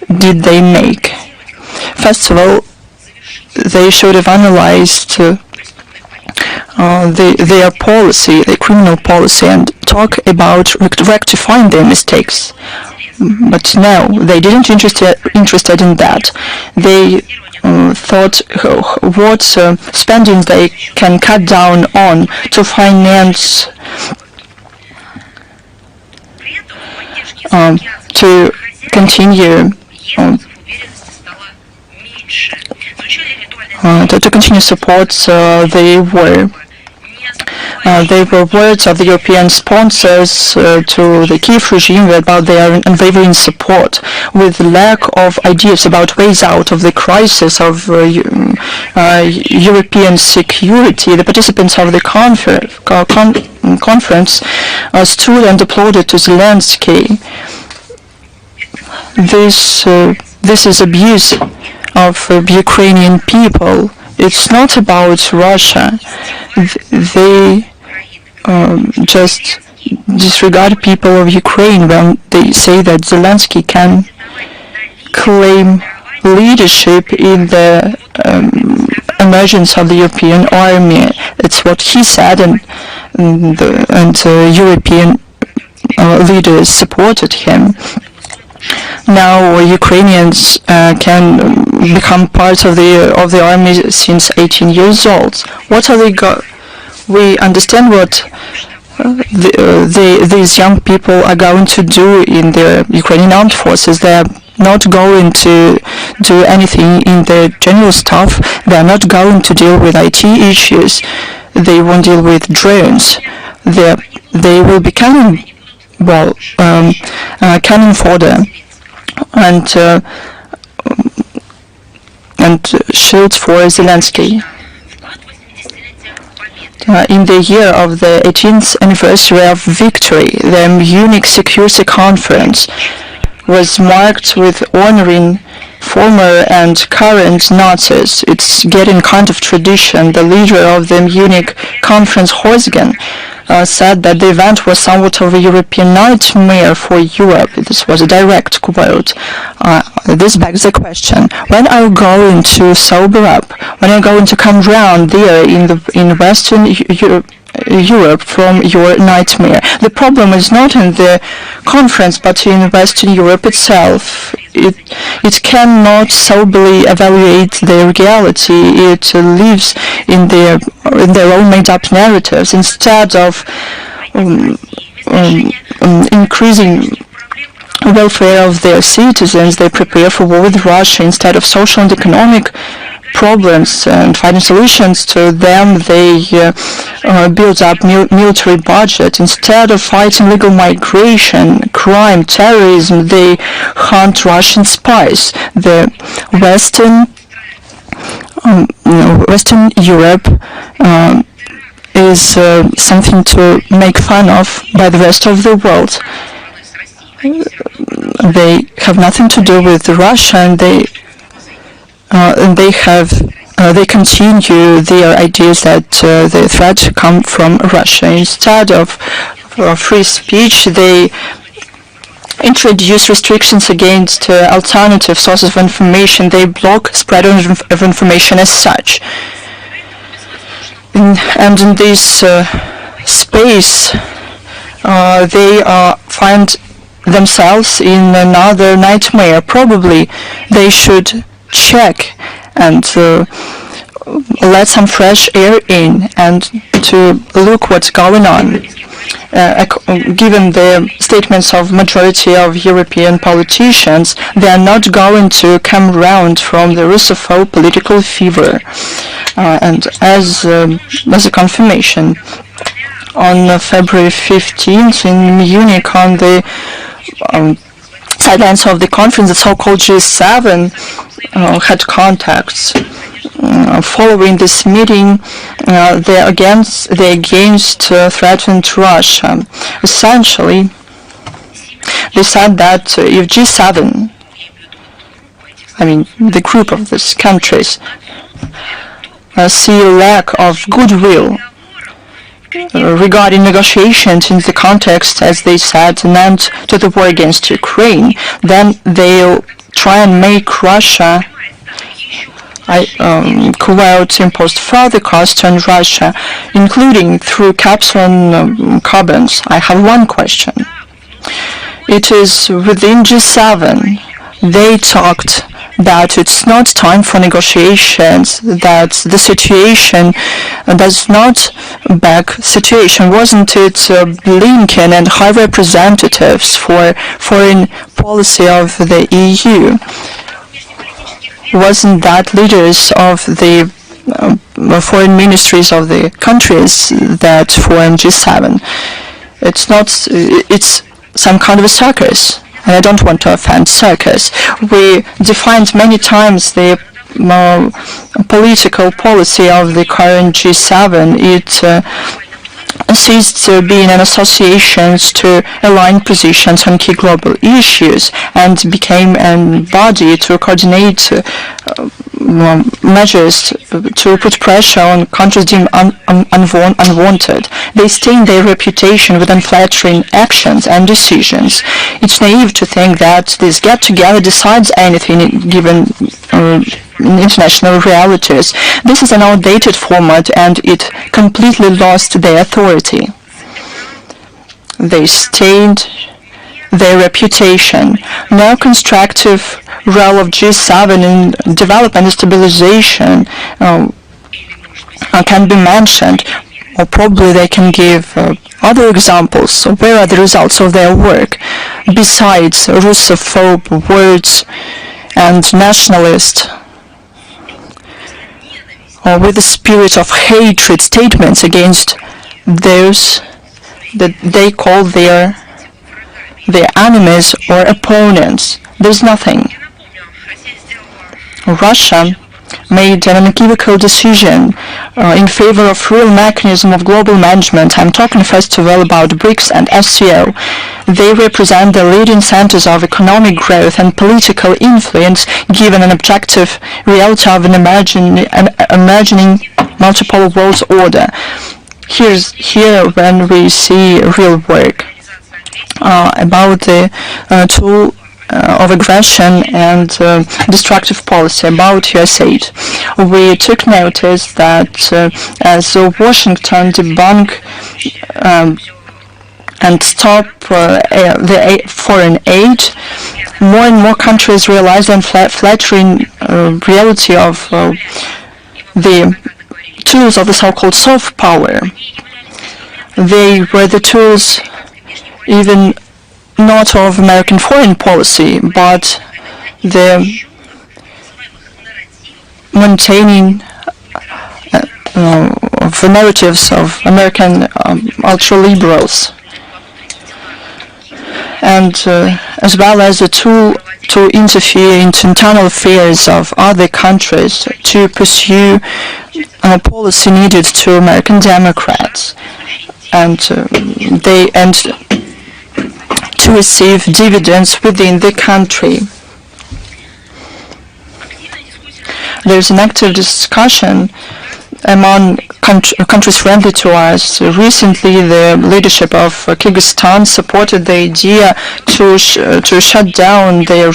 Speaker 2: did they make? First of all, they should have analyzed their policy, their criminal policy, and talk about rectifying their mistakes. But no, they didn't interested in that. They thought what spending they can cut down on to finance to continue support the war. They were words of the European sponsors to the Kiev regime about their unwavering support. With lack of ideas about ways out of the crisis of European security, the participants of the conference stood and applauded to Zelensky. This is abuse of Ukrainian people. It's not about Russia. They just disregard people of Ukraine when they say that Zelensky can claim leadership in the emergence of the European army. It's what he said, and European leaders supported him. Now Ukrainians can become part of the army since 18 years old. What are they we understand what these young people are going to do in the Ukrainian armed forces. They are not going to do anything in the general staff. They are not going to deal with IT issues. They won't deal with drones. They will be cannon fodder and shields for Zelensky. In the year of the 18th anniversary of victory, the Munich Security Conference was marked with honoring former and current Nazis. It's getting kind of tradition. The leader of the Munich conference, Horgen, said that the event was somewhat of a European nightmare for Europe. This was a direct quote. This begs the question: when are you going to sober up? When are you going to come round there in Western Europe from your nightmare? The problem is not in the conference, but in Western Europe itself. It cannot soberly evaluate the reality. It lives in their own made-up narratives. Instead of increasing welfare of their citizens, they prepare for war with Russia. Instead of social and economic problems and finding solutions to them, they build up military budget. Instead of fighting legal migration, crime, terrorism, they hunt Russian spies. The Western Europe is something to make fun of by the rest of the world. They have nothing to do with Russia, and they continue their ideas that the threat come from Russia. Instead of free speech, they introduce restrictions against alternative sources of information. They block spread of information as such. And in this space, they find themselves in another nightmare. Probably they should check and let some fresh air in and to look what's going on. given the statements of majority of European politicians, they are not going to come round from the Russophobe political fever. And as a confirmation, on February 15th in Munich, on the sidelines of the conference, the so-called G7 had contacts. Following this meeting, they against threatened Russia. Essentially, they said that if G7, I mean the group of these countries, see a lack of goodwill regarding negotiations in the context, as they said, an end to the war against Ukraine, then they'll try and make Russia quote, imposed further costs on Russia, including through caps on carbons. I have one question. It is within G7 they talked that it's not time for negotiations, that the situation does not back situation. Wasn't it Blinken and high representatives for foreign policy of the EU? Wasn't that leaders of the foreign ministries of the countries that form G7? It's not, it's some kind of a circus. And I don't want to offend circus. We defined many times the political policy of the current G7. It ceased being an association to align positions on key global issues and became a body to coordinate measures to put pressure on countries deemed unwanted. They stain their reputation with unflattering actions and decisions. It's naive to think that this get-together decides anything given international realities. This is an outdated format and it completely lost their authority. They stained their reputation. No constructive role of G7 in development and stabilization can be mentioned, or probably they can give other examples. So where are the results of their work? Besides Russophobe words and nationalist, or with the spirit of hatred statements against those that they call their enemies or opponents. There's nothing. Russia made an unequivocal decision in favor of real mechanism of global management. I'm talking first of all about BRICS and SCO. They represent the leading centers of economic growth and political influence, given an objective reality of an emerging multiple world order. Here when we see real work about the tool of aggression and destructive policy about US aid. We took notice that as Washington debunk and stop the foreign aid, more and more countries realize the flattering reality of the tools of the so-called soft power. They were the tools even not of American foreign policy, but the maintaining of the narratives of American ultra-liberals, and as well as a tool to interfere into internal affairs of other countries to pursue a policy needed to American Democrats, and to receive dividends within the country. There's an active discussion among countries friendly to us. Recently, the leadership of Kazakhstan supported the idea to shut down the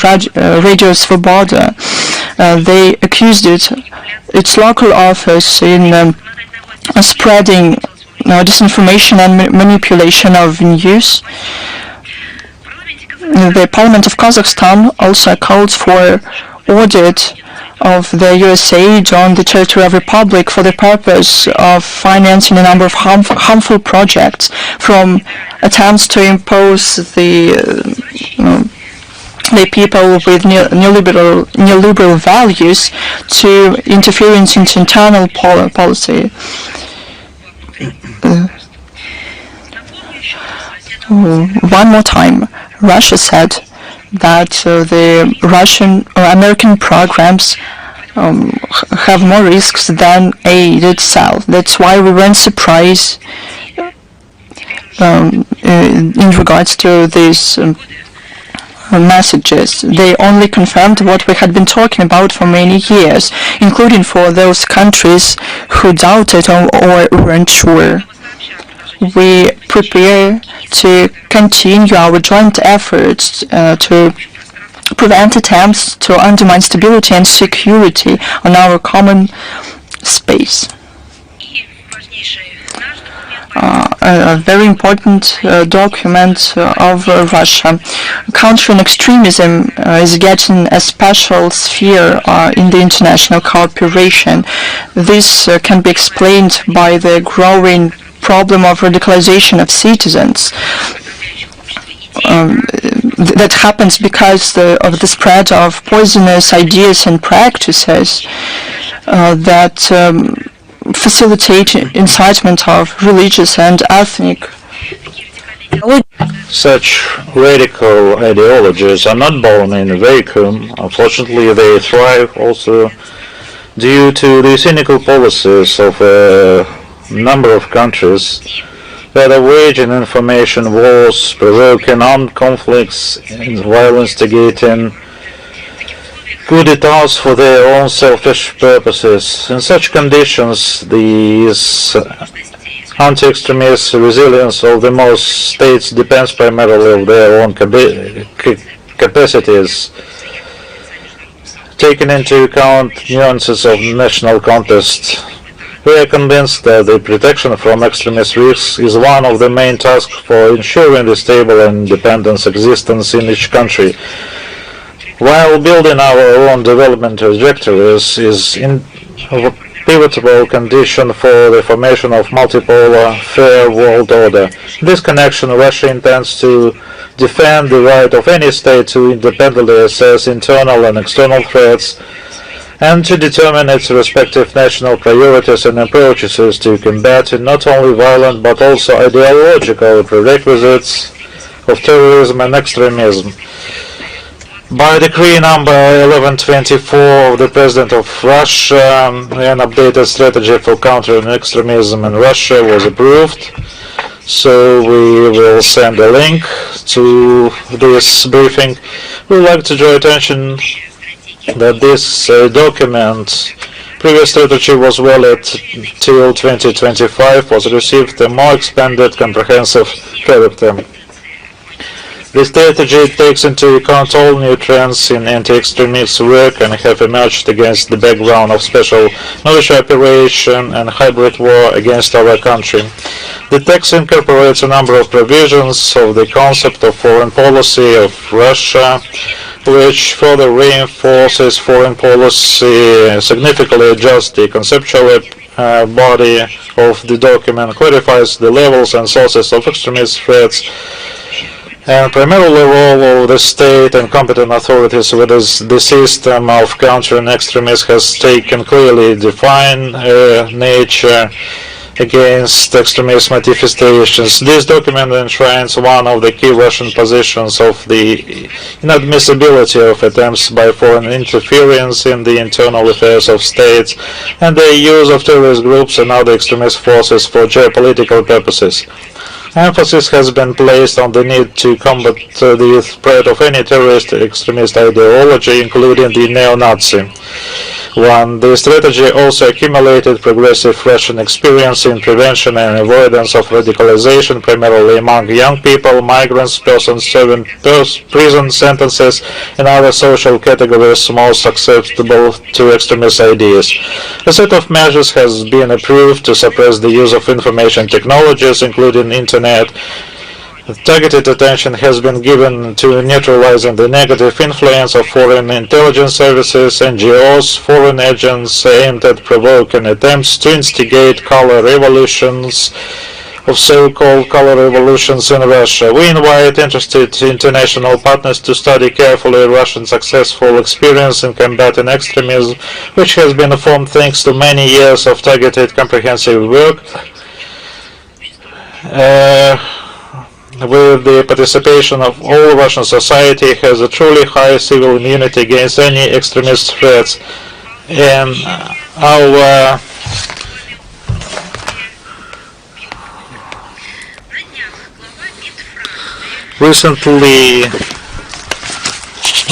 Speaker 2: Radio Svoboda. They accused its local office in spreading disinformation and manipulation of news. The Parliament of Kazakhstan also called for audit of the US aid on the territory of Republic for the purpose of financing a number of harmful projects, from attempts to impose the people with neoliberal values to interference into internal policy. One more time, Russia said that the American programs have more risks than aid itself. That's why we weren't surprised in regards to these messages. They only confirmed what we had been talking about for many years, including for those countries who doubted or weren't sure. We prepare to continue our joint efforts to prevent attempts to undermine stability and security on our common space. A very important document of Russia. Countering extremism is getting a special sphere in the international cooperation. This can be explained by the growing problem of radicalization of citizens. That happens because of the spread of poisonous ideas and practices that facilitate incitement of religious and ethnic.
Speaker 3: Such radical ideologies are not born in a vacuum. Unfortunately, they thrive also due to the cynical policies of a number of countries that are waging information wars, provoking armed conflicts, while instigating coup d'etats for their own selfish purposes. In such conditions, these anti-extremist resilience of the most states depends primarily on their own capacities. Taking into account nuances of national context, we are convinced that the protection from extremist risks is one of the main tasks for ensuring the stable and independent existence in each country. While building our own development trajectories is a pivotal condition for the formation of multipolar, fair world order. In this connection, Russia intends to defend the right of any state to independently assess internal and external threats and to determine its respective national priorities and approaches to combating not only violent but also ideological prerequisites of terrorism and extremism. By Decree number 1124 of the President of Russia, an updated strategy for countering extremism in Russia was approved. So we will send a link to this briefing. We would like to draw attention that this document, previous strategy was valid till 2025, was received a more expanded, comprehensive character. The strategy takes into account all new trends in anti-extremist work and have emerged against the background of special military operation and hybrid war against our country. The text incorporates a number of provisions of the concept of foreign policy of Russia, which further reinforces foreign policy, significantly adjusts the conceptual body of the document, clarifies the levels and sources of extremist threats, and primarily role of the state and competent authorities, whereas the system of countering extremism has taken clearly defined nature against extremist manifestations. This document enshrines one of the key Russian positions of the inadmissibility of attempts by foreign interference in the internal affairs of states and the use of terrorist groups and other extremist forces for geopolitical purposes. Emphasis has been placed on the need to combat the spread of any terrorist extremist ideology, including the neo-Nazi one. The strategy also accumulated progressive Russian experience in prevention and avoidance of radicalization, primarily among young people, migrants, persons serving prison sentences, and other social categories most susceptible to extremist ideas. A set of measures has been approved to suppress the use of information technologies, including internet, Targeted attention has been given to neutralizing the negative influence of foreign intelligence services, NGOs, foreign agents aimed at provoking attempts to instigate color revolutions of so-called color revolutions in Russia. We invite interested international partners to study carefully Russia's successful experience in combating extremism, which has been formed thanks to many years of targeted comprehensive work with the participation of all Russian society, has a truly high civil immunity against any extremist threats. And our recently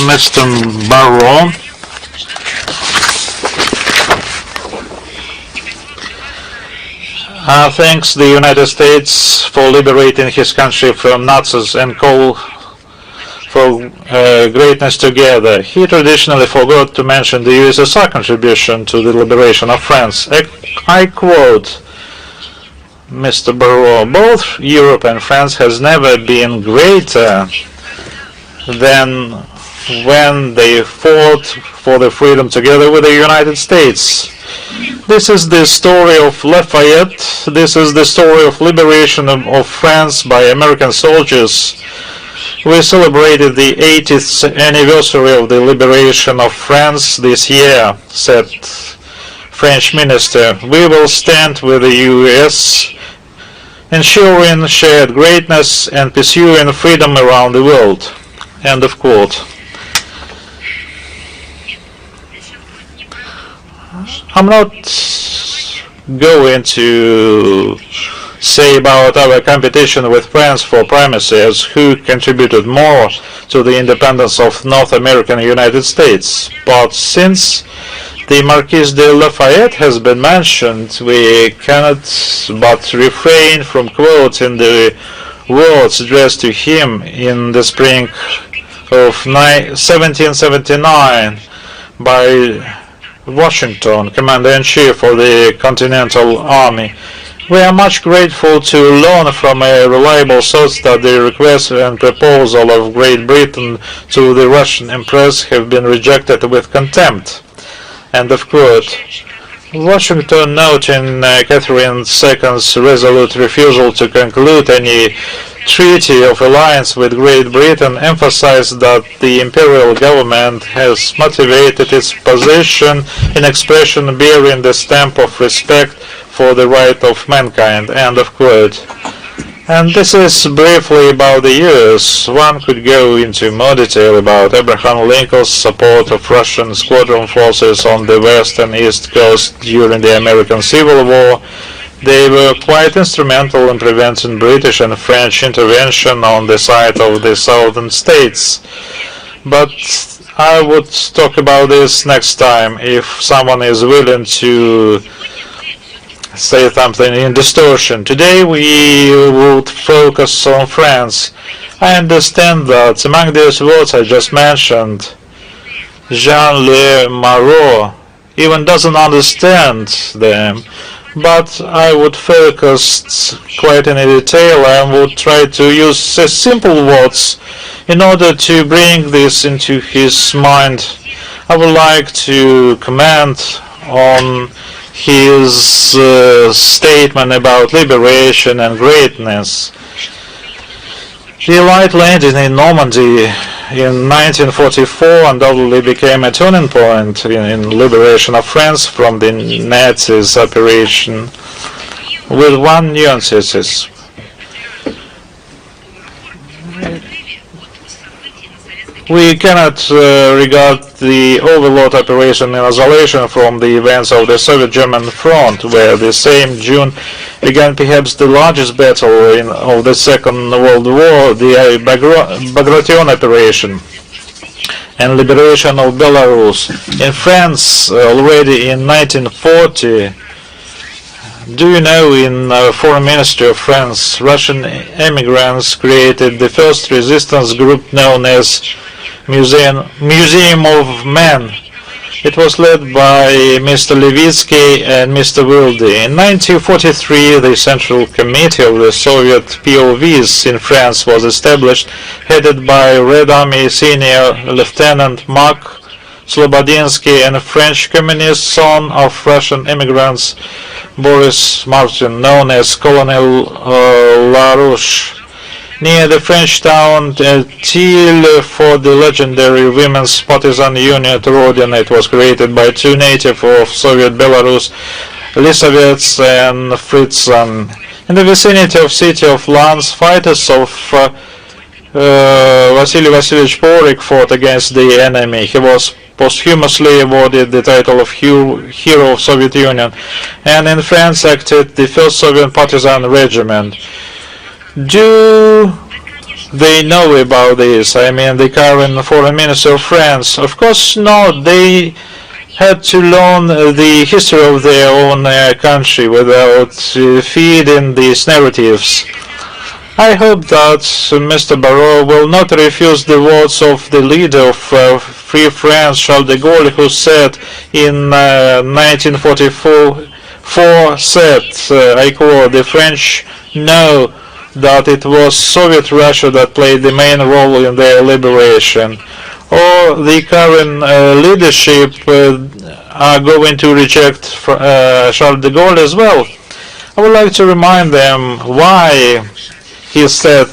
Speaker 3: Mr. Barrow thanks the United States for liberating his country from Nazis and call for greatness together. He traditionally forgot to mention the USSR contribution to the liberation of France. I quote Mr. Barrow, both Europe and France has never been greater than when they fought for the freedom together with the United States. This is the story of Lafayette. This is the story of liberation of France by American soldiers. We celebrated the 80th anniversary of the liberation of France this year, said French minister. We will stand with the US, ensuring shared greatness and pursuing freedom around the world. End of quote. I'm not going to say about our competition with France for primacy as who contributed more to the independence of North American United States. But since the Marquis de Lafayette has been mentioned, we cannot but refrain from quoting the words addressed to him in the spring of 1779 by Washington, Commander-in-Chief of the Continental Army. We are much grateful to learn from a reliable source that the request and proposal of Great Britain to the Russian Empress have been rejected with contempt. End of quote. Washington, noting Catherine II's resolute refusal to conclude any treaty of alliance with Great Britain, emphasized that the imperial government has motivated its position in expression bearing the stamp of respect for the right of mankind. End of quote. And this is briefly about the US. One could go into more detail about Abraham Lincoln's support of Russian squadron forces on the west and east coast during the American Civil War. They were quite instrumental in preventing British and French intervention on the side of the southern states. But I would talk about this next time if someone is willing to say something in distortion. Today we would focus on France. I understand that among those words I just mentioned, Jean-Le Marot even doesn't understand them. But I would focus quite in detail and would try to use simple words in order to bring this into his mind. I would like to comment on his statement about liberation and greatness. The light landing in Normandy in 1944 undoubtedly became a turning point in liberation of France from the Nazis' operation, with one nuance. We cannot regard the Overlord operation in isolation from the events of the Soviet-German front, where the same June began perhaps the largest battle of the Second World War, the Bagration operation, and liberation of Belarus. In France, already in 1940, do you know, in Foreign Ministry of France, Russian immigrants created the first resistance group known as Museum of Men, It was led by Mr. Levitsky and Mr. Wilde. In 1943, the Central Committee of the Soviet POVs in France was established, headed by Red Army Senior Lieutenant Mark Slobodinsky and a French communist son of Russian immigrants Boris Martin, known as Colonel Larouche. Near the French town Thiel for the legendary Women's Partisan Unit Rodin. It was created by two natives of Soviet Belarus, Lisovets and Fritzan. In the vicinity of city of Lans, fighters of Vasily Vasilyevich Porik fought against the enemy. He was posthumously awarded the title of Hero of Soviet Union, and in France acted the 1st Soviet Partisan Regiment. Do they know about this? I mean, the current Foreign Minister of France? Of course not. They had to learn the history of their own country without feeding these narratives. I hope that Mr. Barrot will not refuse the words of the leader of Free France, Charles de Gaulle, who said in 1944, I quote, "The French know that it was Soviet Russia that played the main role in their liberation." Or the current leadership are going to reject Charles de Gaulle as well. I would like to remind them why he said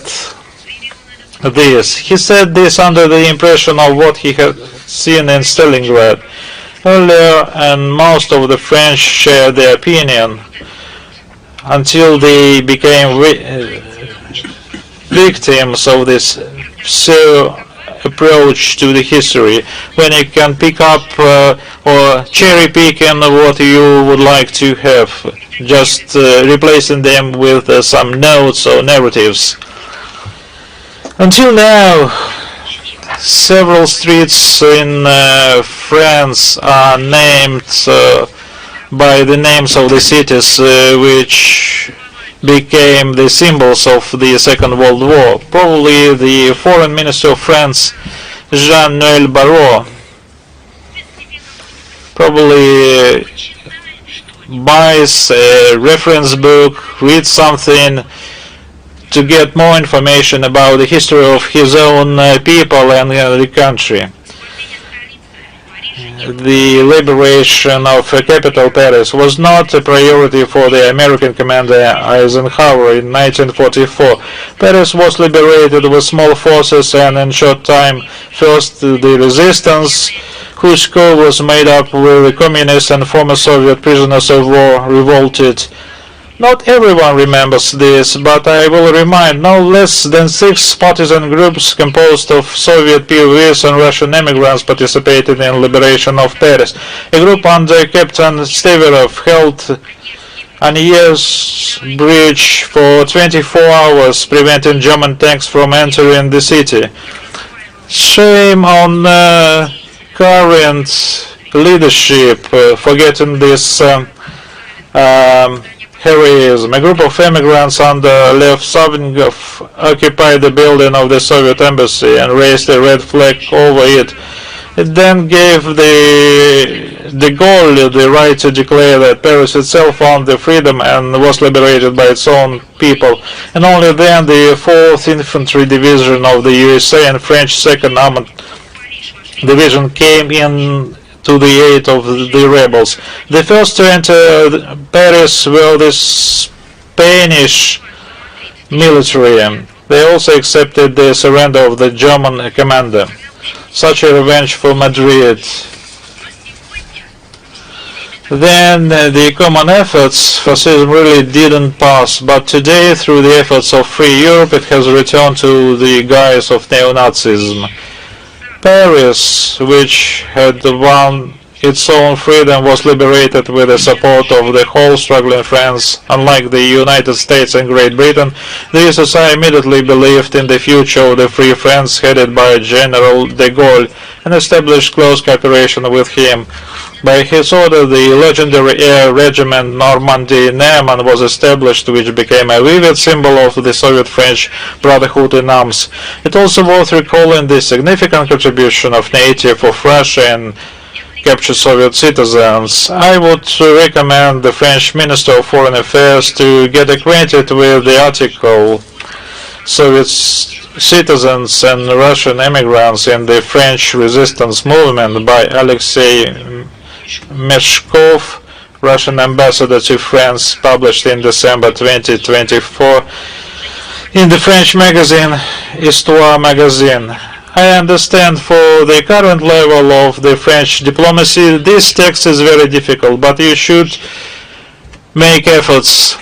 Speaker 3: this. He said this under the impression of what he had seen in Stalingrad. Earlier, and most of the French shared their opinion until they became victims of this approach to the history, when you can pick up or cherry picking what you would like to have, just replacing them with some notes or narratives. Until now, several streets in France are named by the names of the cities which became the symbols of the Second World War. Probably the Foreign Minister of France, Jean-Noël Barrot, probably buys a reference book, reads something to get more information about the history of his own people and the country. The liberation of capital Paris was not a priority for the American commander Eisenhower in 1944. Paris was liberated with small forces, and in short time, first the resistance, whose core was made up with the communists and former Soviet prisoners of war, revolted. Not everyone remembers this, but I will remind no less than 6 partisan groups composed of Soviet POVs and Russian immigrants participated in liberation of Paris. A group under Captain Steverov held Anies Bridge for 24 hours, preventing German tanks from entering the city. Shame on current leadership forgetting this heroism. A group of immigrants under Lev Savnikov occupied the building of the Soviet embassy and raised a red flag over it. It then gave de Gaulle the right to declare that Paris itself found the freedom and was liberated by its own people. And only then the 4th Infantry Division of the USA and French 2nd Armored Division came in to the aid of the rebels. The first to enter Paris were the Spanish military. They also accepted the surrender of the German commander. Such a revenge for Madrid. Then the common efforts, fascism really didn't pass, but today, through the efforts of Free Europe, it has returned to the guise of neo-Nazism. Paris, which had won its own freedom, was liberated with the support of the whole struggling France. Unlike the United States and Great Britain, the USSR immediately believed in the future of the Free France headed by General de Gaulle and established close cooperation with him. By his order, the legendary air regiment Normandy Neman was established, which became a vivid symbol of the Soviet-French brotherhood in arms. It also worth recalling the significant contribution of NATO of Russia in capture Soviet citizens. I would recommend the French Minister of Foreign Affairs to get acquainted with the article Soviet Citizens and Russian Immigrants in the French Resistance Movement by Alexei Meshkov, Russian ambassador to France, published in December 2024 in the French magazine Histoire Magazine. I understand for the current level of the French diplomacy, this text is very difficult, but you should make efforts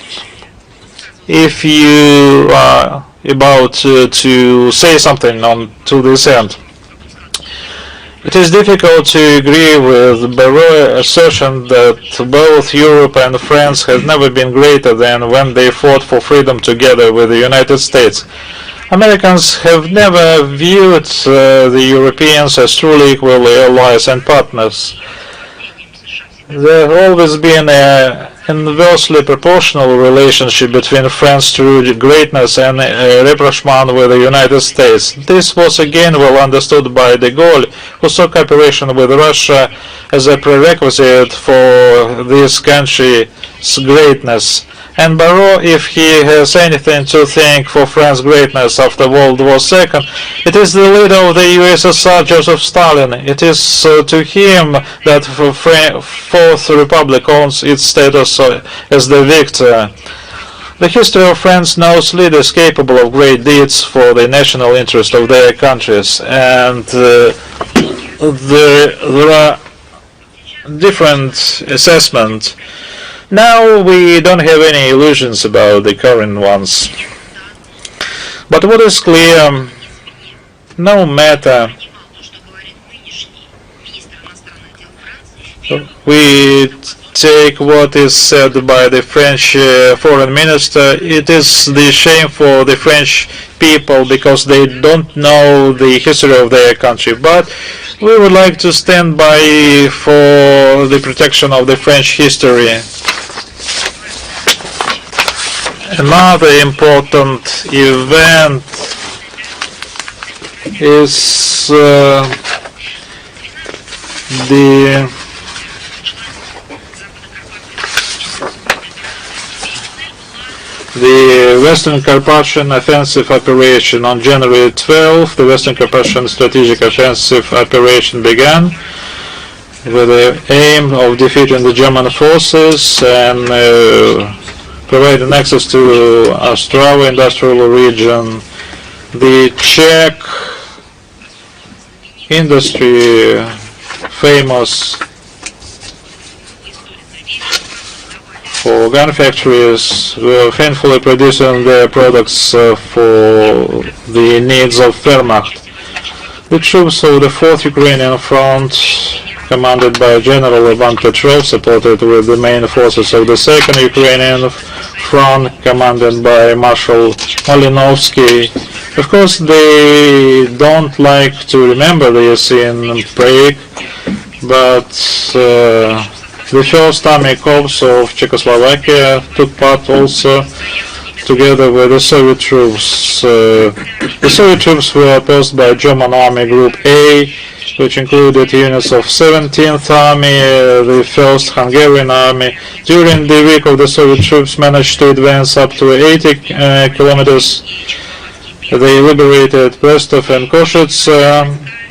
Speaker 3: if you are about to say something to this end. It is difficult to agree with Barro's assertion that both Europe and France have never been greater than when they fought for freedom together with the United States. Americans have never viewed the Europeans as truly equal allies and partners. There has always been an inversely proportional relationship between France's true greatness and rapprochement with the United States. This was again well understood by de Gaulle, who saw cooperation with Russia as a prerequisite for this country's greatness. And Barrot, if he has anything to thank for France's greatness after World War II, it is the leader of the USSR, Joseph Stalin. It is to him that the Fourth Republic owns its status as the victor. The history of France knows leaders capable of great deeds for the national interest of their countries, and there are different assessments. Now we don't have any illusions about the current ones. But what is clear, no matter we take what is said by the French foreign minister, it is the shame for the French people because they don't know the history of their country. But we would like to stand by for the protection of the French history. Another important event is the Western Carpathian Offensive Operation. On January 12th, the Western Carpathian Strategic Offensive Operation began with the aim of defeating the German forces and providing access to Ostrava industrial region. The Czech industry, famous for gun factories, were faithfully producing their products for the needs of Wehrmacht. The troops of the 4th Ukrainian Front, commanded by General Ivan Petrov, supported with the main forces of the 2nd Ukrainian Front, commanded by Marshal Malinovsky. Of course, they don't like to remember this in Prague, but the 1st Army Corps of Czechoslovakia took part also together with the Soviet troops. The Soviet troops were opposed by German Army Group A, which included units of 17th Army, the 1st Hungarian Army. During the week of the Soviet troops managed to advance up to 80 kilometers. They liberated Brestov and Koshitz.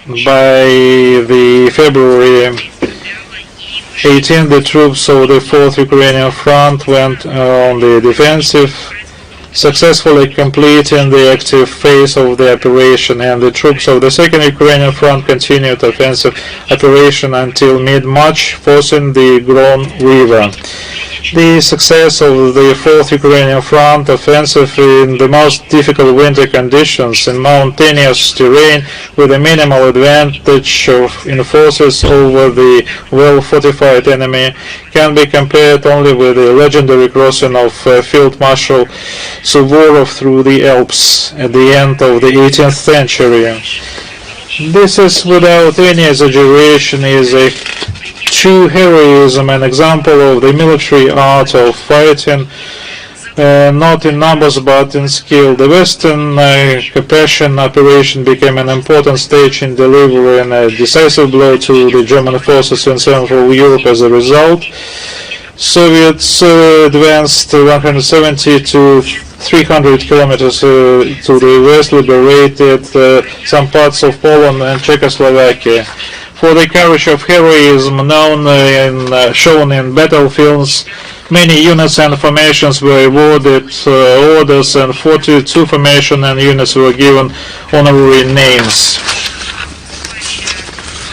Speaker 3: By the February 18th, the troops of the 4th Ukrainian Front went on the defensive, successfully completing the active phase of the operation, and the troops of the 2nd Ukrainian Front continued offensive operation until mid-March, forcing the Gron River. The success of the 4th Ukrainian Front offensive in the most difficult winter conditions in mountainous terrain with a minimal advantage in forces over the well-fortified enemy can be compared only with the legendary crossing of Field Marshal Suvorov through the Alps at the end of the 18th century. This is, without any exaggeration, is a true heroism, an example of the military art of fighting not in numbers but in skill. The Western Carpathian Operation became an important stage in delivering a decisive blow to the German forces in Central Europe. As a result, Soviets advanced 170 to 300 kilometers to the west, liberated some parts of Poland and Czechoslovakia. For the courage of heroism shown in battlefields, many units and formations were awarded orders, and 42 formations and units were given honorary names.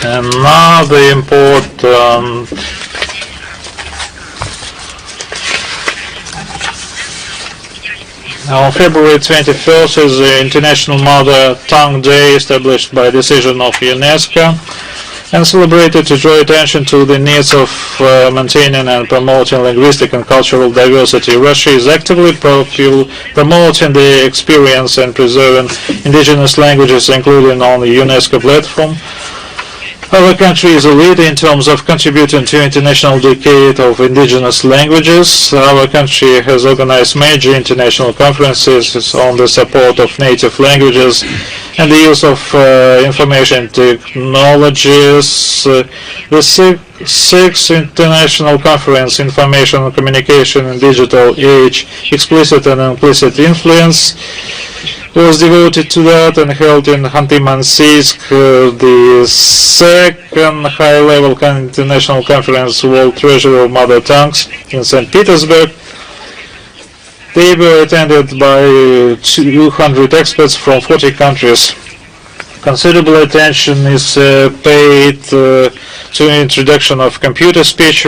Speaker 3: Another important on February 21st is the International Mother Tongue Day, established by decision of UNESCO and celebrated to draw attention to the needs of maintaining and promoting linguistic and cultural diversity. Russia is actively promoting the experience and preserving indigenous languages, including on the UNESCO platform. Our country is a leader in terms of contributing to International Decade of Indigenous Languages. Our country has organized major international conferences on the support of native languages and the use of information technologies. The sixth International Conference, Information and Communication in Digital Age, Explicit and Implicit Influence, was devoted to that and held in Khanty-Mansiysk. The second high-level international conference, World Treasury of Mother Tongues, in St. Petersburg. They were attended by 200 experts from 40 countries. Considerable attention is paid to introduction of computer speech